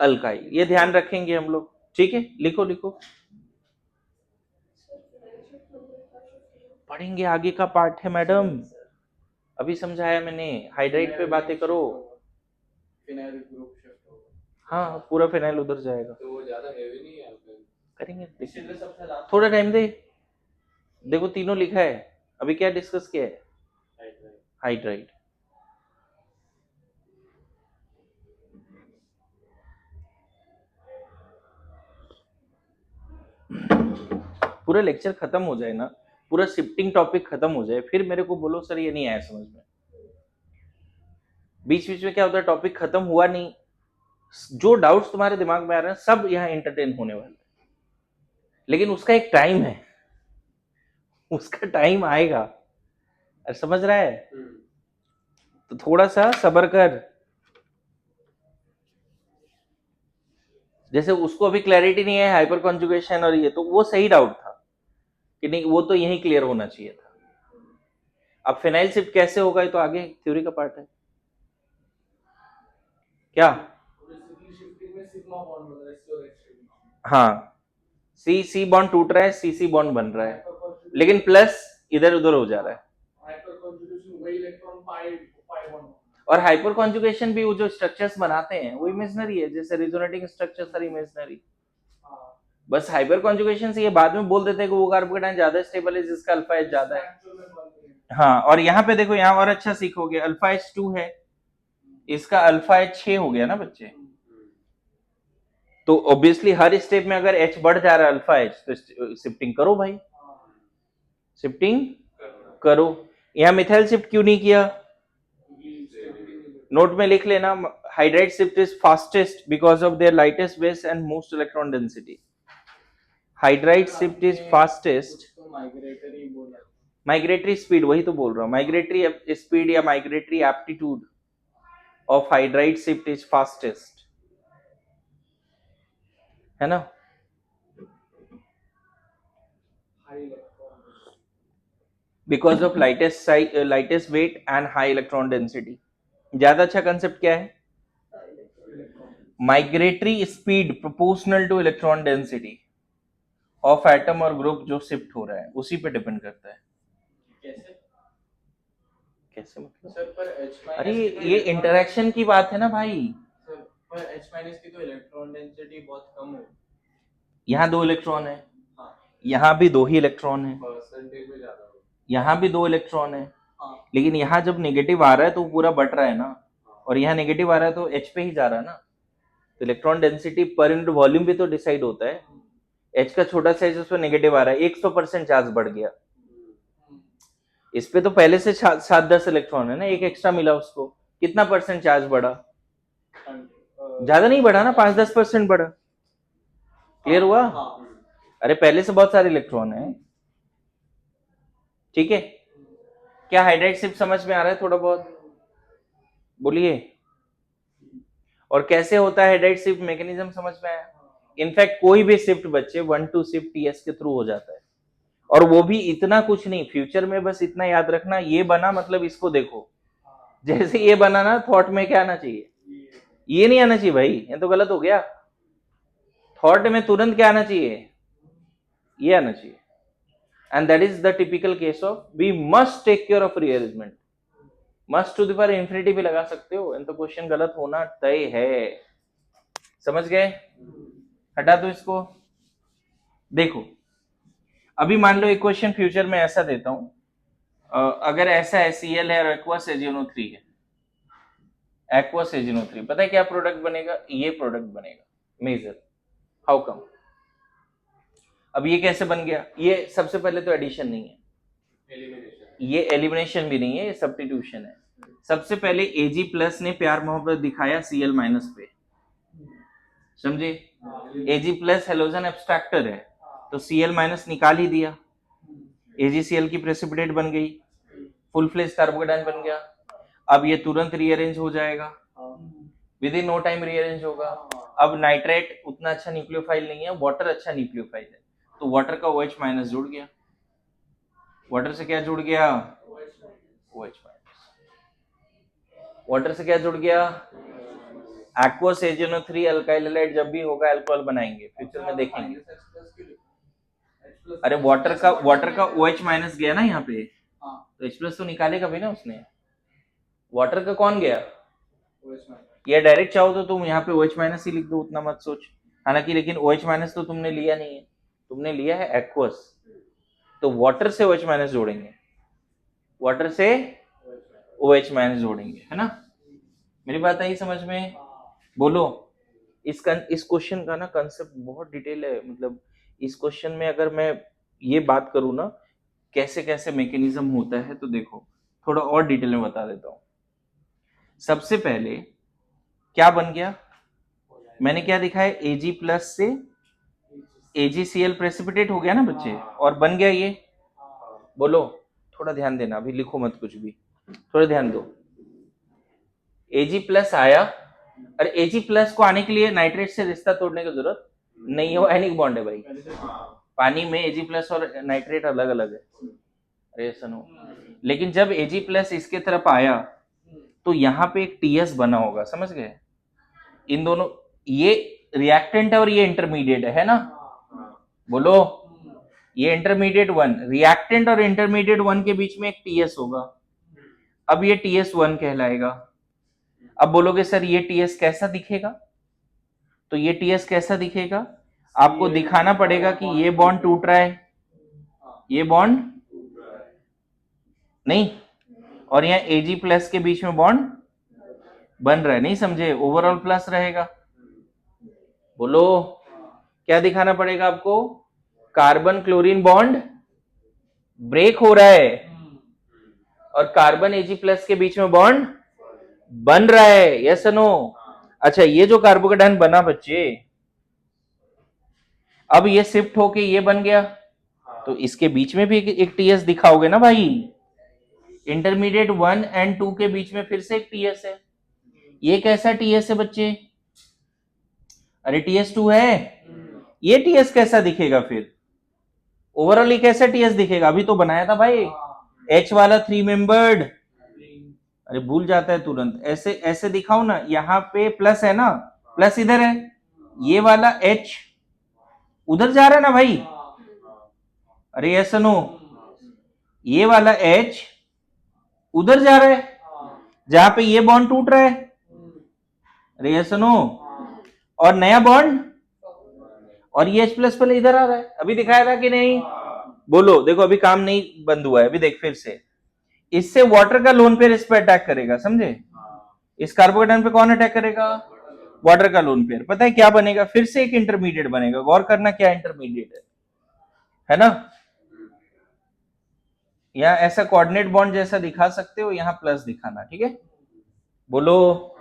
अल्काइल। ये ध्यान रखेंगे हम लोग, ठीक है। लिखो लिखो, पढ़ेंगे, आगे का पार्ट है मैडम, अभी समझाया मैंने। हाइड्राइड पे बातें करो। फिनाइल ग्रुप शिफ्ट होगा। हाँ, पूरा फिनाइल उधर जाएगा। तो वो ज्यादा हेवी नहीं है, करेंगे, थोड़ा टाइम दे। देखो तीनों लिखा है, अभी क्या डिस्कस किया है? हाइड्राइड। पूरा लेक्चर खत्म हो जाए ना, पूरा शिफ्टिंग टॉपिक खत्म हो जाए, फिर मेरे को बोलो सर ये नहीं आया समझ में। बीच बीच में क्या होता है, टॉपिक खत्म हुआ नहीं, जो डाउट्स तुम्हारे दिमाग में आ रहे हैं सब यहाँ एंटरटेन होने वाले हैं, लेकिन उसका एक टाइम है, उसका टाइम आएगा, समझ रहा है। तो थोड़ा सा सब्र कर। जैसे उसको अभी क्लैरिटी नहीं है हाइपर कॉन्जुगेशन और ये, तो वो सही डाउट था कि नहीं, वो तो यही क्लियर होना चाहिए था। अब फिनाइल शिफ्ट कैसे होगा ये तो आगे थ्योरी का पार्ट है। क्या? हाँ, सी सी बॉन्ड टूट रहा है, सी सी बॉन्ड बन रहा है, लेकिन प्लस इधर उधर हो जा रहा है। और हाइपर कॉन्जुगेशन भी वो जो स्ट्रक्चर्स बनाते हैं वो इमेजिनरी है, जैसे रिजोनेटिंग स्ट्रक्चर्स आर इमेजिनरी। बस हाइपर कॉन्जुगेशन से ये बाद में बोल देते हैं कि वो कार्बोकेटाइन ज्यादा स्टेबल है जिसका अल्फा एच ज्यादा है। हाँ, और यहाँ पे देखो, यहाँ और अच्छा सीखोगे, अल्फा एच 2 है, इसका अल्फा एच 6 हो गया ना बच्चे। तो ऑब्वियसली हर स्टेप में अगर एच बढ़ जा रहा है अल्फा एच, तो शिफ्टिंग करो भाई, शिफ्टिंग करो। यहाँ मिथाइल शिफ्ट क्यों नहीं किया? नोट में लिख लेना, hydride shift is fastest because of their lightest base and most electron density. Hydride shift is fastest, migratory speed, वही तो बोल रहा हूं, माइग्रेटरी स्पीड या migratory aptitude of hydride shift is fastest, है ना। Because of lightest weight and high electron density. ज्यादा अच्छा कंसेप्ट क्या है? Migratory speed proportional to electron density of atom और ग्रुप जो शिफ्ट हो रहा है उसी पे डिपेंड करता है। कैसे मतलब सर, पर अरे ये इंटरेक्शन की बात है ना भाई। सर, पर H- की तो इलेक्ट्रॉन डेंसिटी बहुत कम हो। यहाँ 2 इलेक्ट्रॉन है, हाँ। यहाँ भी 2 ही इलेक्ट्रॉन है, परसेंटेज में ज्यादा हो। यहाँ भी 2 इलेक्ट्रॉन है। हाँ। लेकिन यहाँ जब नेगेटिव आ रहा है तो पूरा बट रहा है ना, और यहाँ नेगेटिव आ रहा है तो H पे ही जा रहा है ना, तो electron density per unit volume भी तो डिसाइड होता है। H का छोटा साइज उस पर नेगेटिव आ रहा है, 100% चार्ज बढ़ गया। इस पे तो पहले से 7-10 इलेक्ट्रॉन है ना, एक एक्स्ट्रा मिला उसको, कितना परसेंट चार्ज बढ़ा? ज्यादा नहीं बढ़ा ना, 5-10% बढ़ा। क्लियर हुआ? अरे पहले से बहुत सारे इलेक्ट्रॉन है, ठीक है। क्या हाइड्राइड शिफ्ट समझ में आ रहा है थोड़ा बहुत? बोलिए। और कैसे होता है हाइड्राइड शिफ्ट, मैकेनिज्म समझ में आया? इनफैक्ट कोई भी शिफ्ट बच्चे 1-2 शिफ्ट टीएस के थ्रू हो जाता है, और वो भी इतना कुछ नहीं। फ्यूचर में बस इतना याद रखना, ये बना मतलब इसको देखो, जैसे ये बना ना, थॉट में क्या आना चाहिए? ये नहीं आना चाहिए भाई, ये तो गलत हो गया। थॉट में तुरंत क्या आना चाहिए? ये आना चाहिए। And that is the typical case of we must take care of rearrangement. Must to the power infinity भी लगा सकते हो, तो क्वेश्चन गलत होना तय है। समझ गए? हटा दो इसको। देखो अभी मान लो एक क्वेश्चन फ्यूचर में ऐसा देता हूं, अगर ऐसा है Cl है और एक्वस एजिनो3 है, एक्वस एजिनो3, पता है क्या प्रोडक्ट बनेगा? ये प्रोडक्ट बनेगा मेजर। How come? अब ये कैसे बन गया? ये सबसे पहले तो एडिशन नहीं है, ये एलिमिनेशन भी नहीं है, ये सब्स्टिट्यूशन है। सबसे पहले Ag प्लस ने प्यार मोहब्बत दिखाया Cl माइनस पे, समझे? Ag प्लस हेलोजन एब्स्ट्रैक्टर है, तो Cl माइनस निकाल ही दिया, AgCl की प्रेसिपिटेट बन गई, फुल फ्लेज कार्बोकेटाइन बन गया। अब ये तुरंत रीअरेंज हो जाएगा, within no time rearrange होगा। अब नाइट्रेट उतना अच्छा न्यूक्लियोफाइल नहीं है, वाटर अच्छा न्यूक्लियोफाइल है, तो वाटर का OH माइनस जुड़ गया। वाटर से क्या जुड़ गया? OH minus. वाटर से क्या जुड़ गया? एक्वस एजिनो3 अल्काइल हैलाइड जब भी होगा अल्कोहल बनाएंगे, फ्यूचर में देखेंगे। अरे वाटर का OH माइनस गया ना यहाँ पे, तो H प्लस तो निकालेगा भी ना उसने। वाटर का कौन गया? ये डायरेक्ट चाहो तो तुम यहाँ पे OH माइनस ही लिख दो, उतना मत सोच। हालांकि लेकिन OH माइनस तो तुमने लिया नहीं है, तुमने लिया है एक्वस, तो वाटर से OH माइनस जोड़ेंगे, वाटर से OH माइनस जोड़ेंगे, है ना? मेरी बात आई समझ में? बोलो। इस क्वेश्चन का ना कंसेप्ट बहुत डिटेल है, मतलब इस क्वेश्चन में अगर मैं ये बात करूँ ना कैसे कैसे मैकेनिज्म होता है, तो देखो थोड़ा और डिटेल में बता देता हूँ। सबसे पहले क्या बन गया? मैंने क्या दिखाया? Ag प्लस से AgCl प्रेसिपिटेट हो गया ना बच्चे, और बन गया ये। बोलो, थोड़ा ध्यान देना, अभी लिखो मत कुछ भी, थोड़ा ध्यान दो। Ag प्लस आया, और Ag प्लस को आने के लिए नाइट्रेट से रिश्ता तोड़ने की जरूरत नहीं है, वो एनिक बॉन्ड है भाई। पानी में Ag प्लस और नाइट्रेट अलग अलग है, अरे सुनो। लेकिन जब Ag प्लस इसके तरफ आया तो यहाँ पे एक TS बना होगा, समझ गए? इन दोनों, ये रिएक्टेंट है और ये इंटरमीडिएट है ना? बोलो, ये इंटरमीडिएट 1, रिएक्टेंट और इंटरमीडिएट 1 के बीच में एक TS होगा। अब ये TS1 कहलाएगा। अब बोलोगे सर ये TS कैसा दिखेगा? तो ये TS कैसा दिखेगा? आपको दिखाना पड़ेगा कि ये बॉन्ड टूट रहा है, ये बॉन्ड नहीं, और यहाँ Ag प्लस के बीच में बॉन्ड बन रहा है, नहीं समझे? ओवरऑल प्लस रहेगा। बोलो, क्या दिखाना पड़ेगा आपको? कार्बन क्लोरीन बॉन्ड ब्रेक हो रहा है और कार्बन Ag प्लस के बीच में बॉन्ड बन रहा है, यस नो? अच्छा, ये जो कार्बोकेटाइन बना बच्चे, अब ये शिफ्ट होके ये बन गया, तो इसके बीच में भी एक TS दिखाओगे ना भाई। इंटरमीडिएट 1 एंड 2 के बीच में फिर से एक TS है। ये कैसा TS है बच्चे? अरे TS2 है। ये TS कैसा दिखेगा फिर? ओवरऑल ये कैसा TS दिखेगा? अभी तो बनाया था भाई, H वाला 3 मेंबर्ड। अरे भूल जाता है तुरंत, ऐसे ऐसे दिखाओ ना, यहाँ पे प्लस है ना, प्लस इधर है, ये वाला H उधर जा रहा है ना भाई। अरे ऐसा नो, ये वाला H उधर जा रहा है जहां पे ये बॉन्ड टूट रहा है। अरे ऐसा नो, और नया बॉन्ड, और ये H प्लस पहले इधर आ रहा है। अभी दिखाया था कि नहीं? बोलो, देखो अभी काम नहीं बंद हुआ है, अभी देख फिर से। इससे वाटर का लोन पेयर इस पे अटैक करेगा, समझे? इस कार्बोकेटाइन पे कौन अटैक करेगा? वाटर का लोन पेयर। पता है क्या बनेगा? फिर से एक इंटरमीडिएट बनेगा। गौर करना क्या इंटरमीडिएट है ना? यहाँ ऐसा कोऑर्डिनेट बॉन्ड जैसा दिखा सकते हो, यहाँ प्लस दिखाना, ठीक है? बोलो,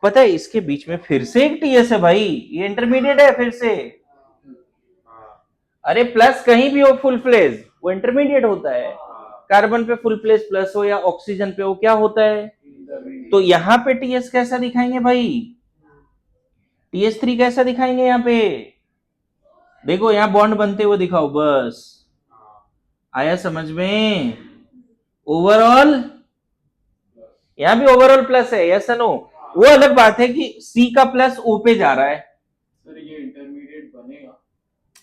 पता है इसके बीच में फिर से एक TS है भाई, ये इंटरमीडिएट है फिर से। अरे प्लस कहीं भी हो फुल फ्लेज वो इंटरमीडिएट होता है। कार्बन पे फुल फ्लेज प्लस हो या ऑक्सीजन पे हो क्या होता है? तो यहां पे टीएस कैसा दिखाएंगे भाई? टीएस3 कैसा दिखाएंगे यहाँ पे? देखो यहाँ बॉन्ड बनते हुए दिखाओ बस। आया समझ में? ओवरऑल यहाँ भी ओवरऑल प्लस है, यस नो? वो अलग बात है कि सी का प्लस ओ पे जा रहा है। सर ये इंटरमीडिएट बनेगा?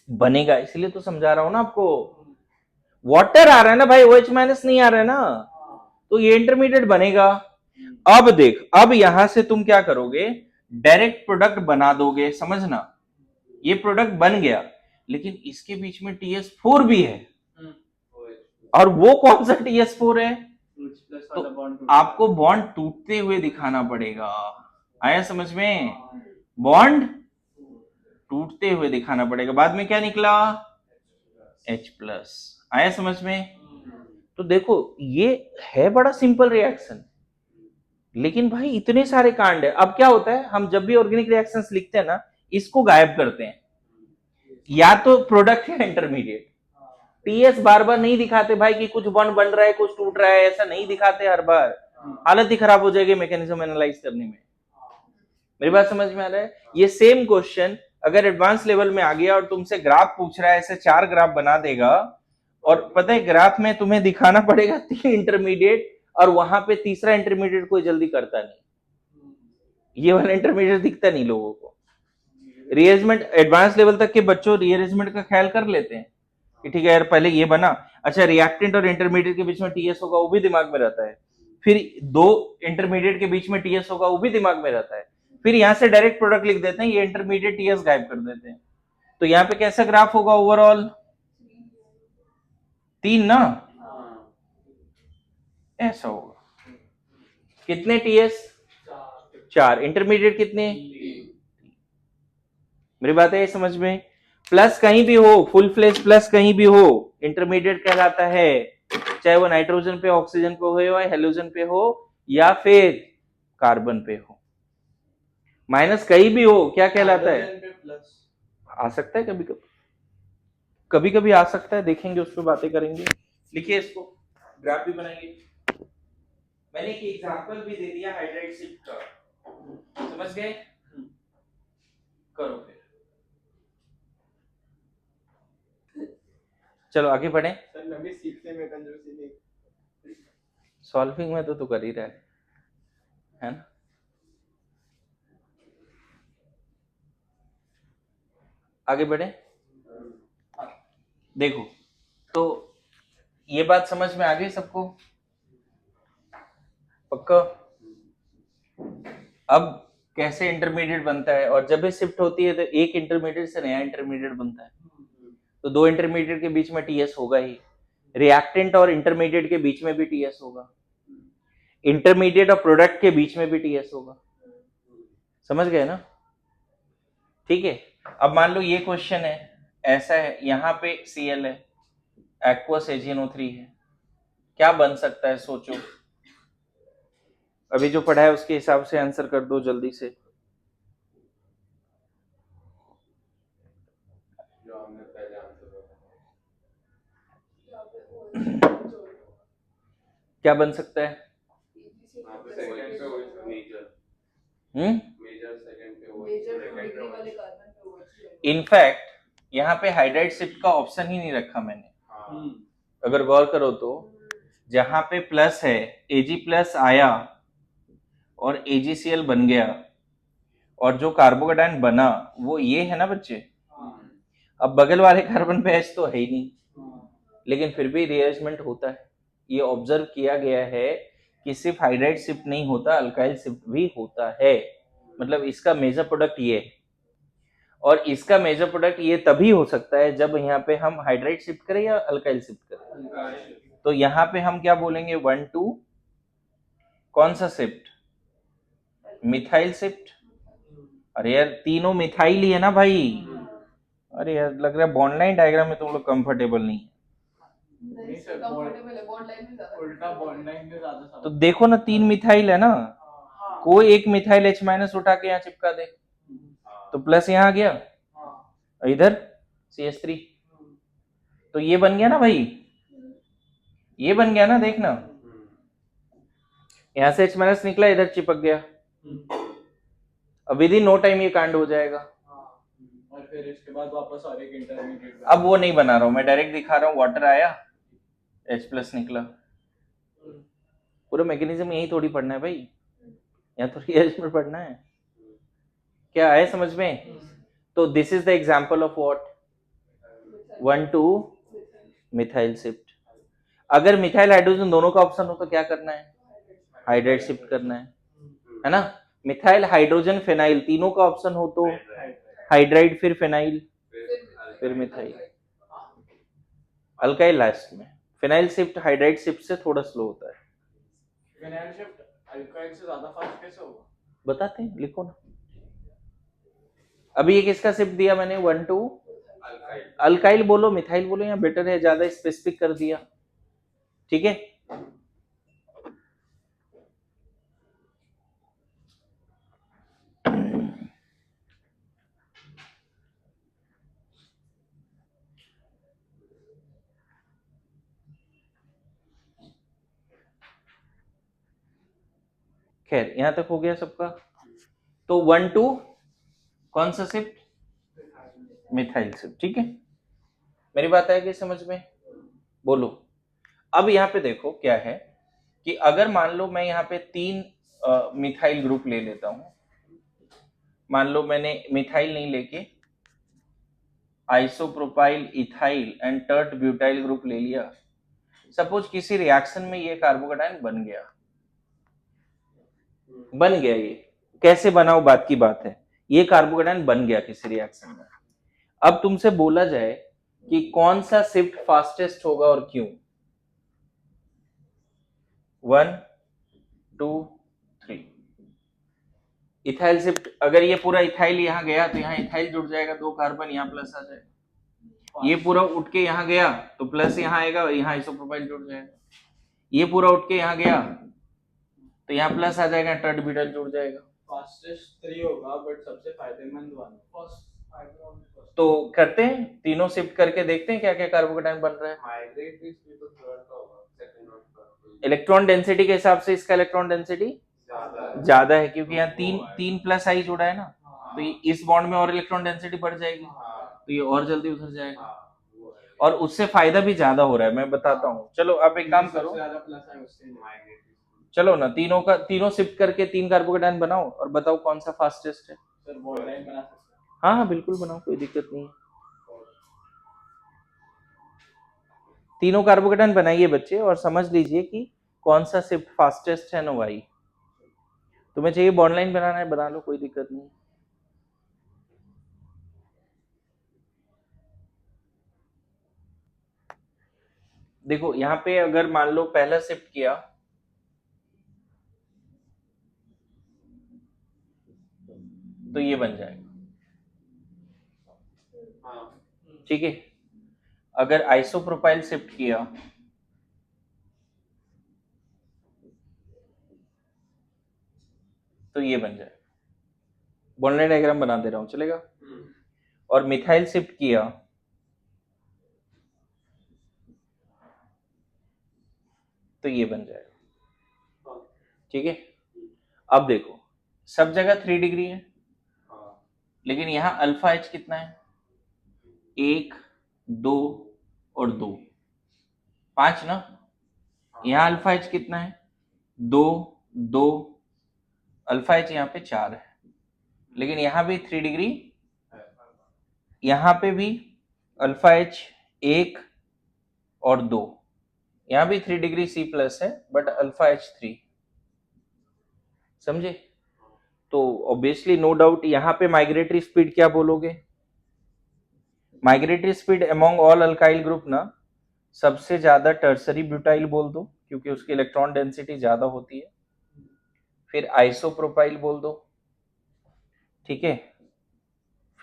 बनेगा, इसलिए तो समझा रहा हूं ना आपको। वाटर आ रहा है ना भाई, OH माइनस नहीं आ रहा है ना, तो ये इंटरमीडिएट बनेगा। अब देख, अब यहां से तुम क्या करोगे? डायरेक्ट प्रोडक्ट बना दोगे, समझना। ये प्रोडक्ट बन गया, लेकिन इसके बीच में TS4 भी है, और वो कौन सा TS4 है? तो आपको बॉन्ड टूटते हुए दिखाना पड़ेगा। आया समझ में? बॉन्ड टूटते हुए दिखाना पड़ेगा। बाद में क्या निकला? H+। आया समझ में? तो देखो ये है बड़ा सिंपल रिएक्शन, लेकिन भाई इतने सारे कांड है। अब क्या होता है, हम जब भी ऑर्गेनिक रिएक्शंस लिखते हैं ना, इसको गायब करते हैं, या तो प्रोडक्ट या इंटरमीडिएट। टीएस बार बार नहीं दिखाते भाई कि कुछ बॉन्ड बन रहा है कुछ टूट रहा है, ऐसा नहीं दिखाते हर बार, हालत ही खराब हो जाएगी मैकेनिज्म एनालाइज करने में। मेरी बात समझ में आ रहा है? ये सेम क्वेश्चन अगर एडवांस लेवल में आ गया और तुमसे ग्राफ पूछ रहा है, ऐसे 4 ग्राफ बना देगा, और पता है ग्राफ में तुम्हें दिखाना पड़ेगा 3 इंटरमीडिएट, और वहां पे तीसरा इंटरमीडिएट कोई जल्दी करता नहीं। ये वाला इंटरमीडिएट दिखता नहीं लोगों को। रीअरेंजमेंट एडवांस लेवल तक के बच्चों रीअरेंजमेंट का ख्याल कर लेते हैं कि ठीक है यार पहले ये बना, अच्छा रिएक्टेंट और इंटरमीडिएट के बीच में टीएस होगा, वो भी दिमाग में रहता है। फिर 2 इंटरमीडिएट के बीच में टीएस होगा, वो भी दिमाग में रहता है। फिर यहां से डायरेक्ट प्रोडक्ट लिख देते हैं, ये इंटरमीडिएट टीएस गायब कर देते हैं। तो यहाँ पे कैसा ग्राफ होगा ओवरऑल? 3 ना, ऐसा होगा। कितने टीएस? 4। इंटरमीडिएट कितने? मेरी बात है समझ में? प्लस कहीं भी हो, फुल फ्लेज प्लस कहीं भी हो, इंटरमीडिएट कहलाता है, चाहे वो नाइट्रोजन पे ऑक्सीजन पे हो या हेलोजन पे हो या फिर कार्बन पे हो। माइनस कहीं भी हो क्या कहलाता है? आ सकता है कभी कभी, कभी कभी आ सकता है, देखेंगे उस पर बातें करेंगे। लिखिए इसको, ग्राफ भी बनाएंगे। मैंने एक एग्जांपल भी दे दिया हाइड्राइड शिफ्ट का, समझ गए? करो फिर, चलो आगे बढ़े। सर मैं भी सीखने में कंजूसी नहीं। सॉल्विंग में तो तू कर ही रहा है ना? आगे बढ़े। देखो तो ये बात समझ में आ गई सबको? पक्का? अब कैसे इंटरमीडिएट बनता है, और जब भी शिफ्ट होती है तो एक इंटरमीडिएट से नया इंटरमीडिएट बनता है, तो 2 इंटरमीडिएट के बीच में टीएस होगा ही। रिएक्टेंट और इंटरमीडिएट के बीच में भी टीएस होगा, इंटरमीडिएट और प्रोडक्ट के बीच में भी टीएस होगा। समझ गए ना? ठीक है। अब मान लो ये क्वेश्चन है, ऐसा है, यहाँ पे Cl है, एक्वस AgNO3 है, क्या बन सकता है सोचो। अभी जो पढ़ा है उसके हिसाब से आंसर कर दो जल्दी से। क्या बन सकता है? इनफैक्ट यहाँ पे हाइड्राइड शिफ्ट का ऑप्शन ही नहीं रखा मैंने। अगर गौर करो तो जहां पे प्लस है, Ag+ आया और AgCl बन गया, और जो कार्बोकेटायन बना वो ये है ना बच्चे। अब बगल वाले कार्बन पे H तो है ही नहीं, लेकिन फिर भी रीअरेंजमेंट होता है। ये ऑब्जर्व किया गया है कि सिर्फ हाइड्राइड शिफ्ट नहीं होता, अल्काइल शिफ्ट भी होता है। मतलब इसका मेजर प्रोडक्ट ये है, और इसका मेजर प्रोडक्ट ये तभी हो सकता है जब यहाँ पे हम हाइड्राइड शिफ्ट करें या अल्काइल शिफ्ट करें। तो यहाँ पे हम क्या बोलेंगे? 1 2 कौन सा शिफ्ट? Methyl shift. अरे यार तीनों मिथाइल ही है ना भाई। अरे यार लग रहा है बॉन्ड लाइन डायग्राम में तुम लोग कंफर्टेबल नहीं। उल्टा बॉन्ड लाइन में ज्यादा। तो देखो ना 3 मिथाइल है ना, कोई एक मिथाइल H- उठा के यहाँ चिपका दे, तो प्लस यहाँ आ गया, इधर CH3, तो ये बन गया ना भाई, ये बन गया ना, देखना यहां से H माइनस निकला, इधर चिपक गया, अब विद इन नो टाइम ये कांड हो जाएगा। और फिर इसके बाद वापस और एक इंटरमीडिएट अब वो नहीं बना रहा हूं मैं, डायरेक्ट दिखा रहा हूँ, वाटर आया H प्लस निकला। पूरा मैकेनिज्म यही थोड़ी पढ़ना है भाई, यहाँ तो रिएज में पढ़ना है। क्या आए समझ में? तो this is the example of what 1,2 methyl shift. अगर मिथाइल हाइड्रोजन दोनों का ऑप्शन हो तो क्या करना है? हाइड्राइड शिफ्ट करना है ना। मिथाइल हाइड्रोजन फिनाइल तीनों का ऑप्शन हो तो हाइड्राइड, फिर फिनाइल, फिर मिथाइल, अल्काइल लास्ट में। फिनाइल शिफ्ट हाइड्राइड शिफ्ट से थोड़ा स्लो होता है। फिनाइल शिफ्ट अल्काइल से ज्यादा फास्ट कैसे होगा? बताते हैं, लिखो ना। अभी ये किसका शिफ्ट दिया मैंने? 1,2 अल्काइल बोलो मिथाइल बोलो, या बेटर है ज्यादा स्पेसिफिक कर दिया, ठीक है। खैर यहां तक हो गया सबका। तो 1,2 कौन सा शिफ्ट? मिथाइल शिफ्ट, ठीक है। मेरी बात आएगी समझ में? बोलो। अब यहाँ पे देखो क्या है कि अगर मान लो मैं यहाँ पे 3 मिथाइल ग्रुप ले लेता हूं, मान लो मैंने मिथाइल नहीं लेके isopropyl, ethyl and tert butyl group ले लिया। सपोज किसी रिएक्शन में ये कार्बोकेटाइन बन गया, ये कैसे बनाओ बात की बात है, ये कार्बोकेटाइन बन गया किसी रिएक्शन में। अब तुमसे बोला जाए कि कौन सा शिफ्ट फास्टेस्ट होगा और क्यों? 1, 2, 3 इथाइल शिफ्ट। अगर ये पूरा इथाइल यहाँ गया तो यहाँ इथाइल जुड़ जाएगा, 2 कार्बन, यहाँ प्लस आ जाएगा। ये पूरा उठ के यहाँ गया तो प्लस यहाँ आएगा, यहाँ आइसोप्रोपाइल जुड़ जाएगा। ये पूरा उठ के यहाँ गया तो यहाँ प्लस आ जाएगा, टर्ट ब्यूटाइल जुड़ जाएगा। फास्टेस्ट 3 होगा बट सबसे फायदेमंद 1 फर्स्ट। तो करते हैं, तीनों शिफ्ट करके देखते हैं क्या क्या कार्बोकेटाइन बन रहा है। माइग्रेट भी तो थर्ड का होगा, सेकंड और थर्ड। इलेक्ट्रॉन डेंसिटी के हिसाब से इसका इलेक्ट्रॉन डेंसिटी ज्यादा है, क्योंकि यहाँ 3 प्लस आई जुड़ा है ना, तो इस बॉन्ड में और इलेक्ट्रॉन डेंसिटी बढ़ जाएगी, तो ये और जल्दी उधर जाएगा, और उससे फायदा भी ज्यादा हो रहा है, मैं बताता हूँ। चलो आप एक काम करो, चलो ना तीनों शिफ्ट करके 3 कार्बोकेटाइन बनाओ और बताओ कौन सा फास्टेस्ट है। सर बॉन्ड लाइन बना सकते हैं? हाँ हाँ बिल्कुल बनाओ, कोई दिक्कत नहीं है। तीनों कार्बोकेटाइन बनाइए बच्चे, और समझ लीजिए कि कौन सा शिफ्ट फास्टेस्ट है ना वाई। तुम्हें चाहिए बॉन्ड लाइन बनाना है, बना लो, कोई दिक्कत नहीं। देखो यहाँ पे अगर मान लो पहला शिफ्ट किया तो ये बन जाएगा, ठीक है। अगर आइसोप्रोपाइल शिफ्ट किया तो ये बन जाएगा। बॉन्ड लाइन डायग्राम बना दे रहा हूं, चलेगा। और मिथाइल शिफ्ट किया तो ये बन जाएगा, ठीक है। अब देखो सब जगह 3 डिग्री है, लेकिन यहाँ अल्फा एच कितना है? 1, 2 और 2, 5 ना। यहाँ अल्फा एच कितना है? 2, 2, अल्फा एच यहाँ पे 4 है, लेकिन यहाँ भी 3 डिग्री, यहाँ पे भी अल्फा एच 1 और 2, यहाँ भी 3 डिग्री सी प्लस है, बट अल्फा एच 3, समझे? तो ऑब्वियसली नो डाउट यहाँ पे माइग्रेटरी स्पीड क्या बोलोगे? Migratory speed among all alkyl group ना सबसे ज्यादा टर्सरी ब्यूटाइल बोल दो, क्योंकि उसकी इलेक्ट्रॉन डेंसिटी ज्यादा होती है। फिर आइसोप्रोपाइल बोल दो, ठीक है।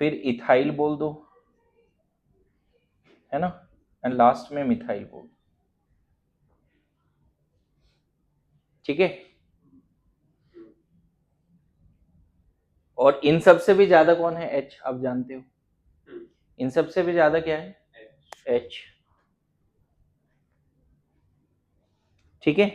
फिर इथाइल बोल दो, है ना, एंड लास्ट में मिथाइल बोल दो, ठीक है। और इन सब से भी ज्यादा कौन है? एच, आप जानते हो। इन सब से भी ज्यादा क्या है? एच। ठीक है।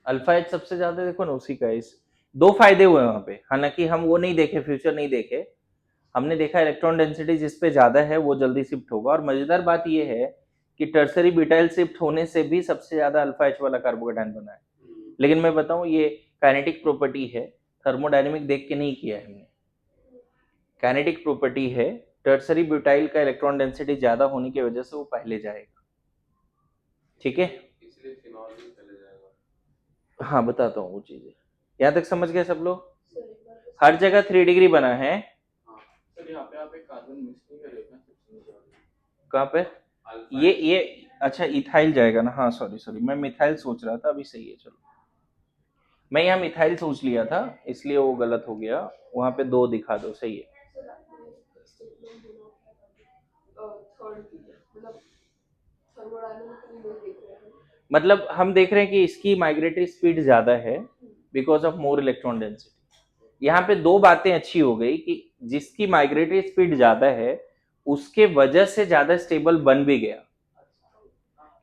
अल्फा एच सबसे ज्यादा देखो ना उसी का इस दो फायदे हुए वहां पे, हालांकि हम वो नहीं देखे, फ्यूचर नहीं देखे, हमने देखा इलेक्ट्रॉन डेंसिटी जिस पे ज्यादा है वो जल्दी शिफ्ट होगा। और मजेदार बात ये है कि टर्सरी ब्यूटाइल शिफ्ट होने से भी सबसे ज्यादा अल्फा एच वाला कार्बोकेटायन बना है। लेकिन मैं बताऊं ये काइनेटिक प्रॉपर्टी है, थर्मोडायनेमिक देख के नहीं किया है हमने, काइनेटिक प्रॉपर्टी है। टर्सरी ब्यूटाइल का इलेक्ट्रॉन डेंसिटी ज्यादा होने की वजह से वो पहले जाएगा, ठीक है। इसलिए फिनॉल भी पहले जाएगा। हाँ बताता हूँ वो चीजें, यहाँ तक समझ गए सब लोग? हर जगह 3 डिग्री बना है। सर यहाँ पे आप एक कार्बन मिक्स नहीं करेगा कहाँ पे? ये अच्छा इथाइल जाएगा ना, हाँ सॉरी मैं मिथाइल सोच रहा था, अभी सही है। चलो मैं यहाँ मिथाइल सोच लिया था इसलिए वो गलत हो गया, वहां पे 2 दिखा दो, सही है। मतलब हम देख रहे हैं कि इसकी माइग्रेटरी स्पीड ज्यादा है because of more electron density. यहाँ पे 2 बातें अच्छी हो गई कि जिसकी माइग्रेटरी स्पीड ज्यादा है उसके वजह से ज्यादा स्टेबल बन भी गया।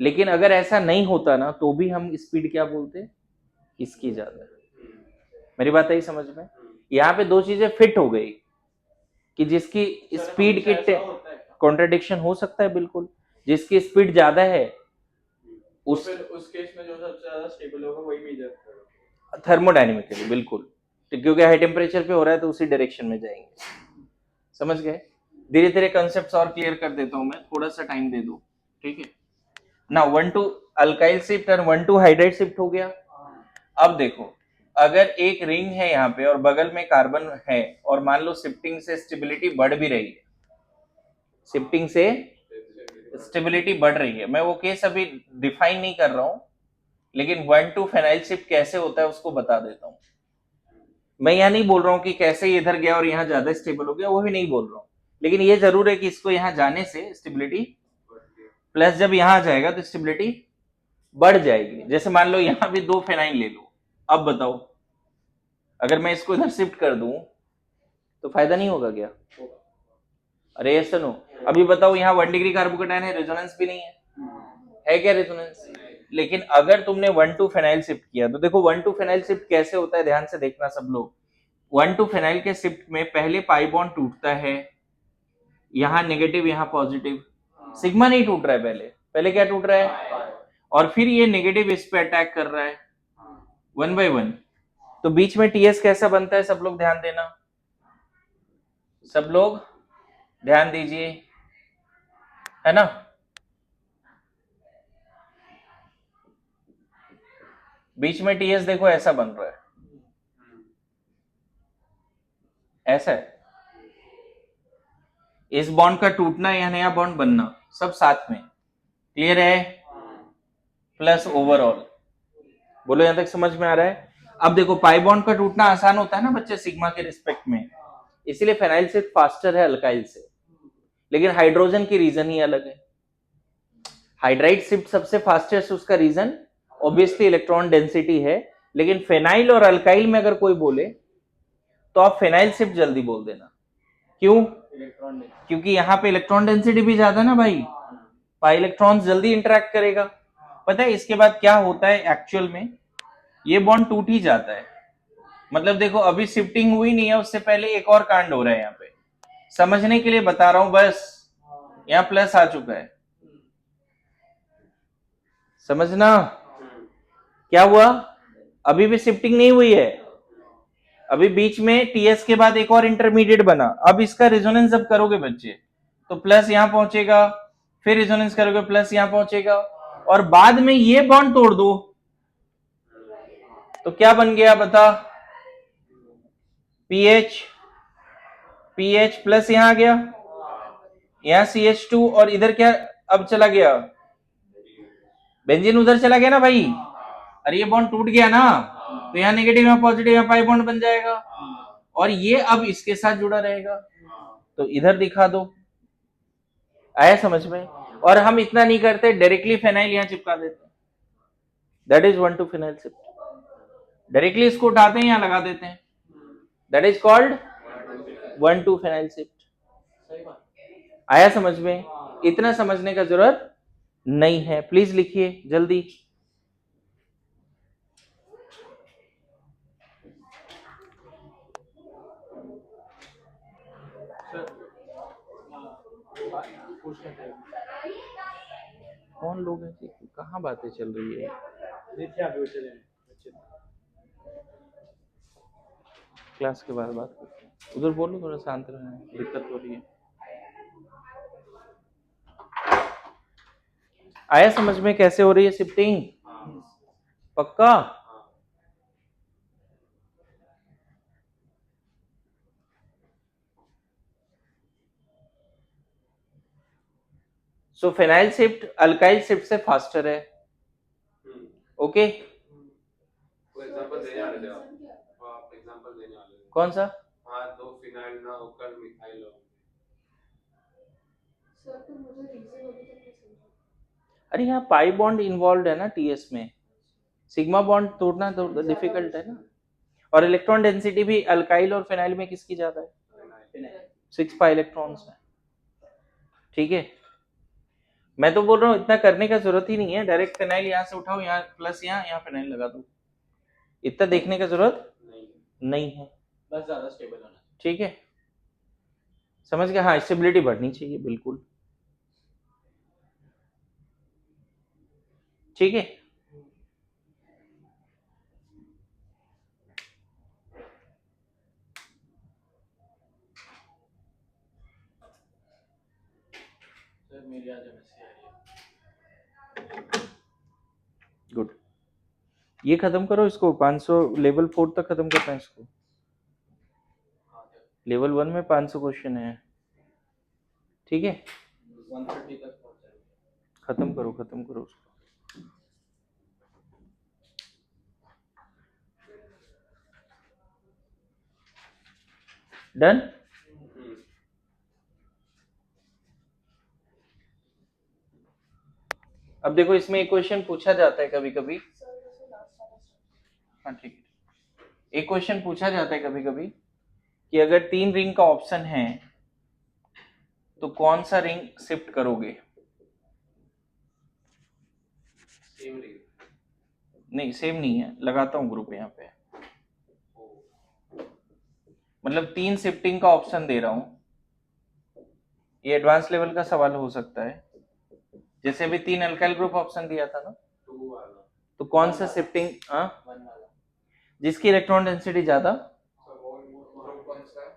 लेकिन अगर ऐसा नहीं होता ना तो भी हम स्पीड क्या बोलते, इसकी ज्यादा। मेरी बात आई समझ में? यहाँ पे 2 चीजें फिट हो गई कि जिसकी स्पीड की कॉन्ट्रडिक्शन हो सकता है बिल्कुल, जिसकी स्पीड ज्यादा है उस केस में जो सबसे ज्यादा स्टेबल होगा वही मेजर थर्मोडायनेमिकली बिल्कुल, तो क्योंकि हाई टेम्परेचर पे हो रहा है तो उसी डायरेक्शन में जाएंगे। समझ गए? धीरे धीरे कंसेप्ट और क्लियर कर देता हूं मैं, थोड़ा सा टाइम दे दो, ठीक है ना। 1 to अल्काइल शिफ्ट और 1 to हाइड्राइड शिफ्ट हो गया। अब देखो अगर एक रिंग है यहाँ पे और बगल में कार्बन है और मान लो शिफ्टिंग से स्टेबिलिटी बढ़ भी रही है, शिफ्टिंग से स्टेबिलिटी बढ़ रही है, मैं वो केस अभी डिफाइन नहीं कर रहा हूं, लेकिन 1 to फेनाइल शिफ्ट कैसे होता है उसको बता देता हूं। मैं यहाँ नहीं बोल रहा हूँ कि कैसे इधर गया और यहाँ ज्यादा स्टेबल हो गया, वो भी नहीं बोल रहा हूँ, लेकिन ये जरूर है कि इसको यहाँ जाने से स्टेबिलिटी प्लस जब यहाँ जाएगा तो स्टेबिलिटी बढ़ जाएगी। जैसे मान लो यहाँ भी 2 फेनाइल ले लो, अब बताओ अगर मैं इसको इधर शिफ्ट कर दूं तो फायदा नहीं होगा क्या? अरे ये सुनो, अभी बताओ यहाँ 1 डिग्री कार्बोकेटायन है, रेजोनेंस भी नहीं है क्या रेजोनेंस? लेकिन अगर तुमने 1 to फेनाइल शिफ्ट किया तो देखो 1 to फेनाइल शिफ्ट कैसे होता है, ध्यान से देखना सब लोग। 1 to फेनाइल के शिफ्ट में पहले पाई बॉन्ड टूटता है, यहाँ नेगेटिव यहाँ पॉजिटिव, सिग्मा नहीं टूट रहा है, पहले क्या टूट रहा है, और फिर ये नेगेटिव इस पे अटैक कर रहा है 1 by 1। तो बीच में टीएस कैसा बनता है, सब लोग ध्यान देना, सब लोग ध्यान दीजिए, है ना। बीच में टीएस देखो ऐसा बन रहा है, ऐसा है, इस बॉन्ड का टूटना या नया बॉन्ड बनना सब साथ में, क्लियर है? प्लस ओवरऑल, बोलो यहां तक समझ में आ रहा है? अब देखो पाई बॉन्ड का टूटना आसान होता है ना बच्चे सिग्मा के रिस्पेक्ट में, इसीलिए फेनाइल शिफ्ट फास्टर है अल्काइल से, लेकिन हाइड्रोजन की रीजन ही अलग है। हाइड्राइड शिफ्ट सबसे फास्टेस्ट, उसका रीजन ऑब्वियसली इलेक्ट्रॉन डेंसिटी है, लेकिन फेनाइल और अल्काइल में अगर कोई बोले तो आप फेनाइल शिफ्ट जल्दी बोल देना। क्यों? क्योंकि यहाँ पे इलेक्ट्रॉन डेंसिटी भी ज्यादा ना भाई, पाई इलेक्ट्रॉन जल्दी इंटरेक्ट करेगा। पता है इसके बाद क्या होता है एक्चुअल में, ये बॉन्ड टूट ही जाता है। मतलब देखो अभी शिफ्टिंग हुई नहीं है, उससे पहले एक और कांड हो रहा है यहाँ पे, समझने के लिए बता रहा हूं बस। यहाँ प्लस आ चुका है, समझना क्या हुआ, अभी भी शिफ्टिंग नहीं हुई है, अभी बीच में टीएस के बाद एक और इंटरमीडिएट बना। अब इसका रेजोनेंस जब करोगे बच्चे तो प्लस यहां पहुंचेगा, फिर रेजोनेंस करोगे प्लस यहां पहुंचेगा, और बाद में ये बॉन्ड तोड़ दो तो क्या बन गया बता, पीएच, पीएच प्लस यहां आ गया, यहां CH2 और इधर क्या अब चला गया, बेंजीन उधर चला गया ना भाई। अरे ये बॉन्ड टूट गया ना, तो यहाँ नेगेटिव यहाँ पॉजिटिव यहाँ पाई बॉन्ड बन जाएगा, और ये अब इसके साथ जुड़ा रहेगा, तो इधर दिखा दो। आया समझ में? और हम इतना नहीं करते, डायरेक्टली फेनाइल यहाँ चिपका देते हैं, that is 1 to phenyl shift, directly इसको उठाते हैं यहाँ लगा देते हैं, that is called 1 to phenyl shift. आया समझ में? इतना समझने का जरूरत नहीं है। प्लीज लिखिए जल्दी। पूछना चाहिए। कौन लोग हैं जी? कहाँ बातें चल रही है? देखिए आप बैठे रहे बच्चे। क्लास के बाद बात करते हैं। उधर बोलो, थोड़ा शांत रहना, दिक्कत हो रही है। आया समझ में कैसे हो रही है शिफ्टिंग? पक्का? सो फिनाइल शिफ्ट अल्काइल शिफ्ट से फास्टर है। ओके, एग्जांपल देने वाले थे आप एग्जांपल देने वाले थे। कौन सा? हाँ, दो फिनाइल ना होकर मिथाइल हो। सर तो मुझे रीजन अभी तक नहीं समझा। अरे यहाँ पाई बॉन्ड इन्वॉल्व है ना टीएस में, सिग्मा बॉन्ड तोड़ना तो डिफिकल्ट है ना। और इलेक्ट्रॉन डेंसिटी भी अल्काइल और फिनाइल में किसकी ज्यादा है? 6 पाई इलेक्ट्रॉन्स है। ठीक है, मैं तो बोल रहा हूँ इतना करने का जरूरत ही नहीं है, डायरेक्ट फिनाइल यहाँ से उठाओ, यहाँ प्लस यहाँ फिनाइल लगा दो, इतना देखने का जरूरत नहीं है। बस ज्यादा स्टेबल होना चाहिए। ठीक है, समझ गया? हाँ, स्टेबिलिटी बढ़नी चाहिए बिल्कुल। ठीक है, सर मेरी आज एमएससी आ रही है। गुड। ये खत्म करो इसको, 500 लेवल 4 तक खत्म करना है इसको। लेवल 1 में 500 क्वेश्चन है। ठीक है, 130 तक पहुंच जाएगा। खत्म करो उसको। डन। अब देखो, इसमें एक क्वेश्चन पूछा जाता है कभी कभी। सर वैसे लास्ट वाला हाँ ठीक है, एक क्वेश्चन पूछा जाता है कभी कभी कि अगर 3 रिंग का ऑप्शन है तो कौन सा रिंग शिफ्ट करोगे? Same ring. नहीं, सेम नहीं है, लगाता हूं ग्रुप यहाँ पे। मतलब 3 शिफ्टिंग का ऑप्शन दे रहा हूं, ये एडवांस लेवल का सवाल हो सकता है। जैसे अभी 3 अल्काइल ग्रुप ऑप्शन दिया था ना, 2 वाला। तो कौन सा शिफ्टिंग? हाँ, 1 वाला। जिसकी इलेक्ट्रॉन डेंसिटी ज्यादा, ग्रुप कौन सा है?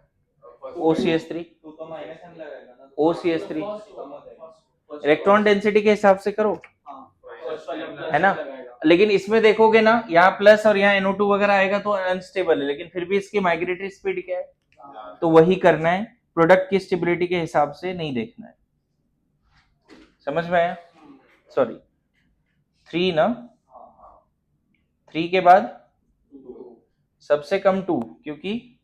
OCS3। तो -n लगाएगा ना। OCS3 कम हो जाएगा। इलेक्ट्रॉन डेंसिटी के हिसाब से करो, हाँ, फर्स्ट वाले है ना? लगाएगा। लेकिन इसमें देखोगे ना, यहाँ प्लस और यहाँ NO2 वगैरह आएगा तो अनस्टेबल है, लेकिन फिर भी इसकी माइग्रेटरी स्पीड क्या है, तो वही करना है। प्रोडक्ट की स्टेबिलिटी के हिसाब से नहीं देखना है। समझ में आया? सॉरी, 3 ना, 3 के बाद सबसे कम 2, क्योंकि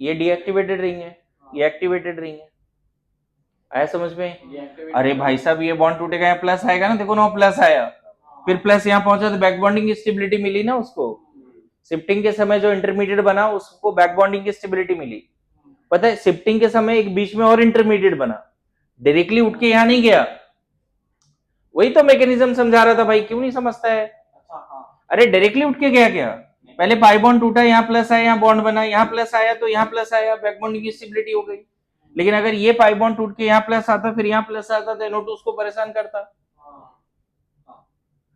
ये डीएक्टिवेटेड रिंग है, ये एक्टिवेटेड रिंग है। आया समझ में? अरे भाई साहब, ये बॉन्ड टूटेगा, यहाँ प्लस आएगा ना, देखो ना प्लस आया, फिर प्लस यहाँ पहुंचा तो बैक बॉन्डिंग की स्टेबिलिटी मिली ना उसको। शिफ्टिंग के समय जो इंटरमीडिएट बना उसको बैक बॉन्डिंग की स्टेबिलिटी मिली। पता है, शिफ्टिंग के समय एक बीच में और इंटरमीडिएट बना, डायरेक्टली उठ के यहां नहीं गया। वही तो मैकेनिज्म समझा रहा था भाई, क्यों नहीं समझता है? अरे डायरेक्टली उठ के गया क्या? पहले पाई बॉन्ड टूटा, यहाँ प्लस आया, यहाँ बॉन्ड बना, यहाँ प्लस आया तो यहाँ प्लस आया, बैक बॉन्डिंग की स्टेबिलिटी हो गई। लेकिन अगर ये पाई बॉन्ड टूट के यहाँ प्लस आता, फिर यहाँ प्लस आता, तो NO2 उसको परेशान करता।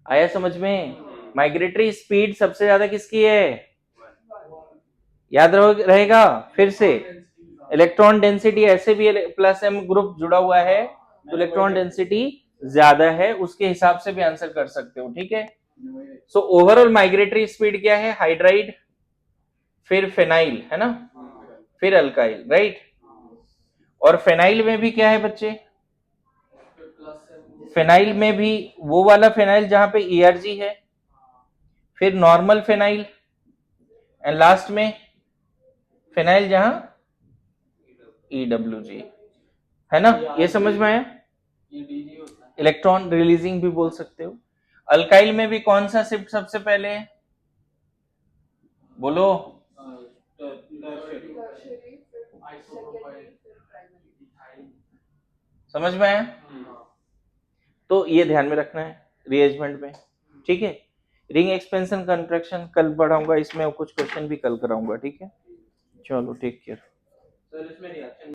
आया समझ में? माइग्रेटरी स्पीड सबसे ज्यादा किसकी है? याद रहेगा फिर से, इलेक्ट्रॉन डेंसिटी ऐसे भी प्लस M ग्रुप जुड़ा हुआ है तो इलेक्ट्रॉन डेंसिटी ज्यादा है, उसके हिसाब से भी आंसर कर सकते हो। ठीक है, सो ओवरऑल माइग्रेटरी स्पीड क्या है? हाइड्राइड, फिर फेनाइल, है ना, फिर अल्काइल, राइट। और फेनाइल में भी क्या है बच्चे? फेनाइल में भी वो वाला फेनाइल जहां पे ERG है, फिर नॉर्मल फेनाइल, एंड लास्ट में फेनाइल जहां EWG है ना। ये समझ में आया? इलेक्ट्रॉन रिलीजिंग भी बोल सकते हो। अल्काइल में भी कौन सा शिफ्ट सबसे पहले है? बोलो। टर्शियरी फिर सेकेंडरी फिर प्राइमरी। समझ में आया? तो ये ध्यान में रखना है रीअरेंजमेंट में, ठीक है। रिंग एक्सपेंशन कंट्रैक्शन कल पढ़ाऊंगा, इसमें कुछ क्वेश्चन भी कल कराऊंगा, ठीक है। चलो टेक केयर। सर इसमें रिएक्शन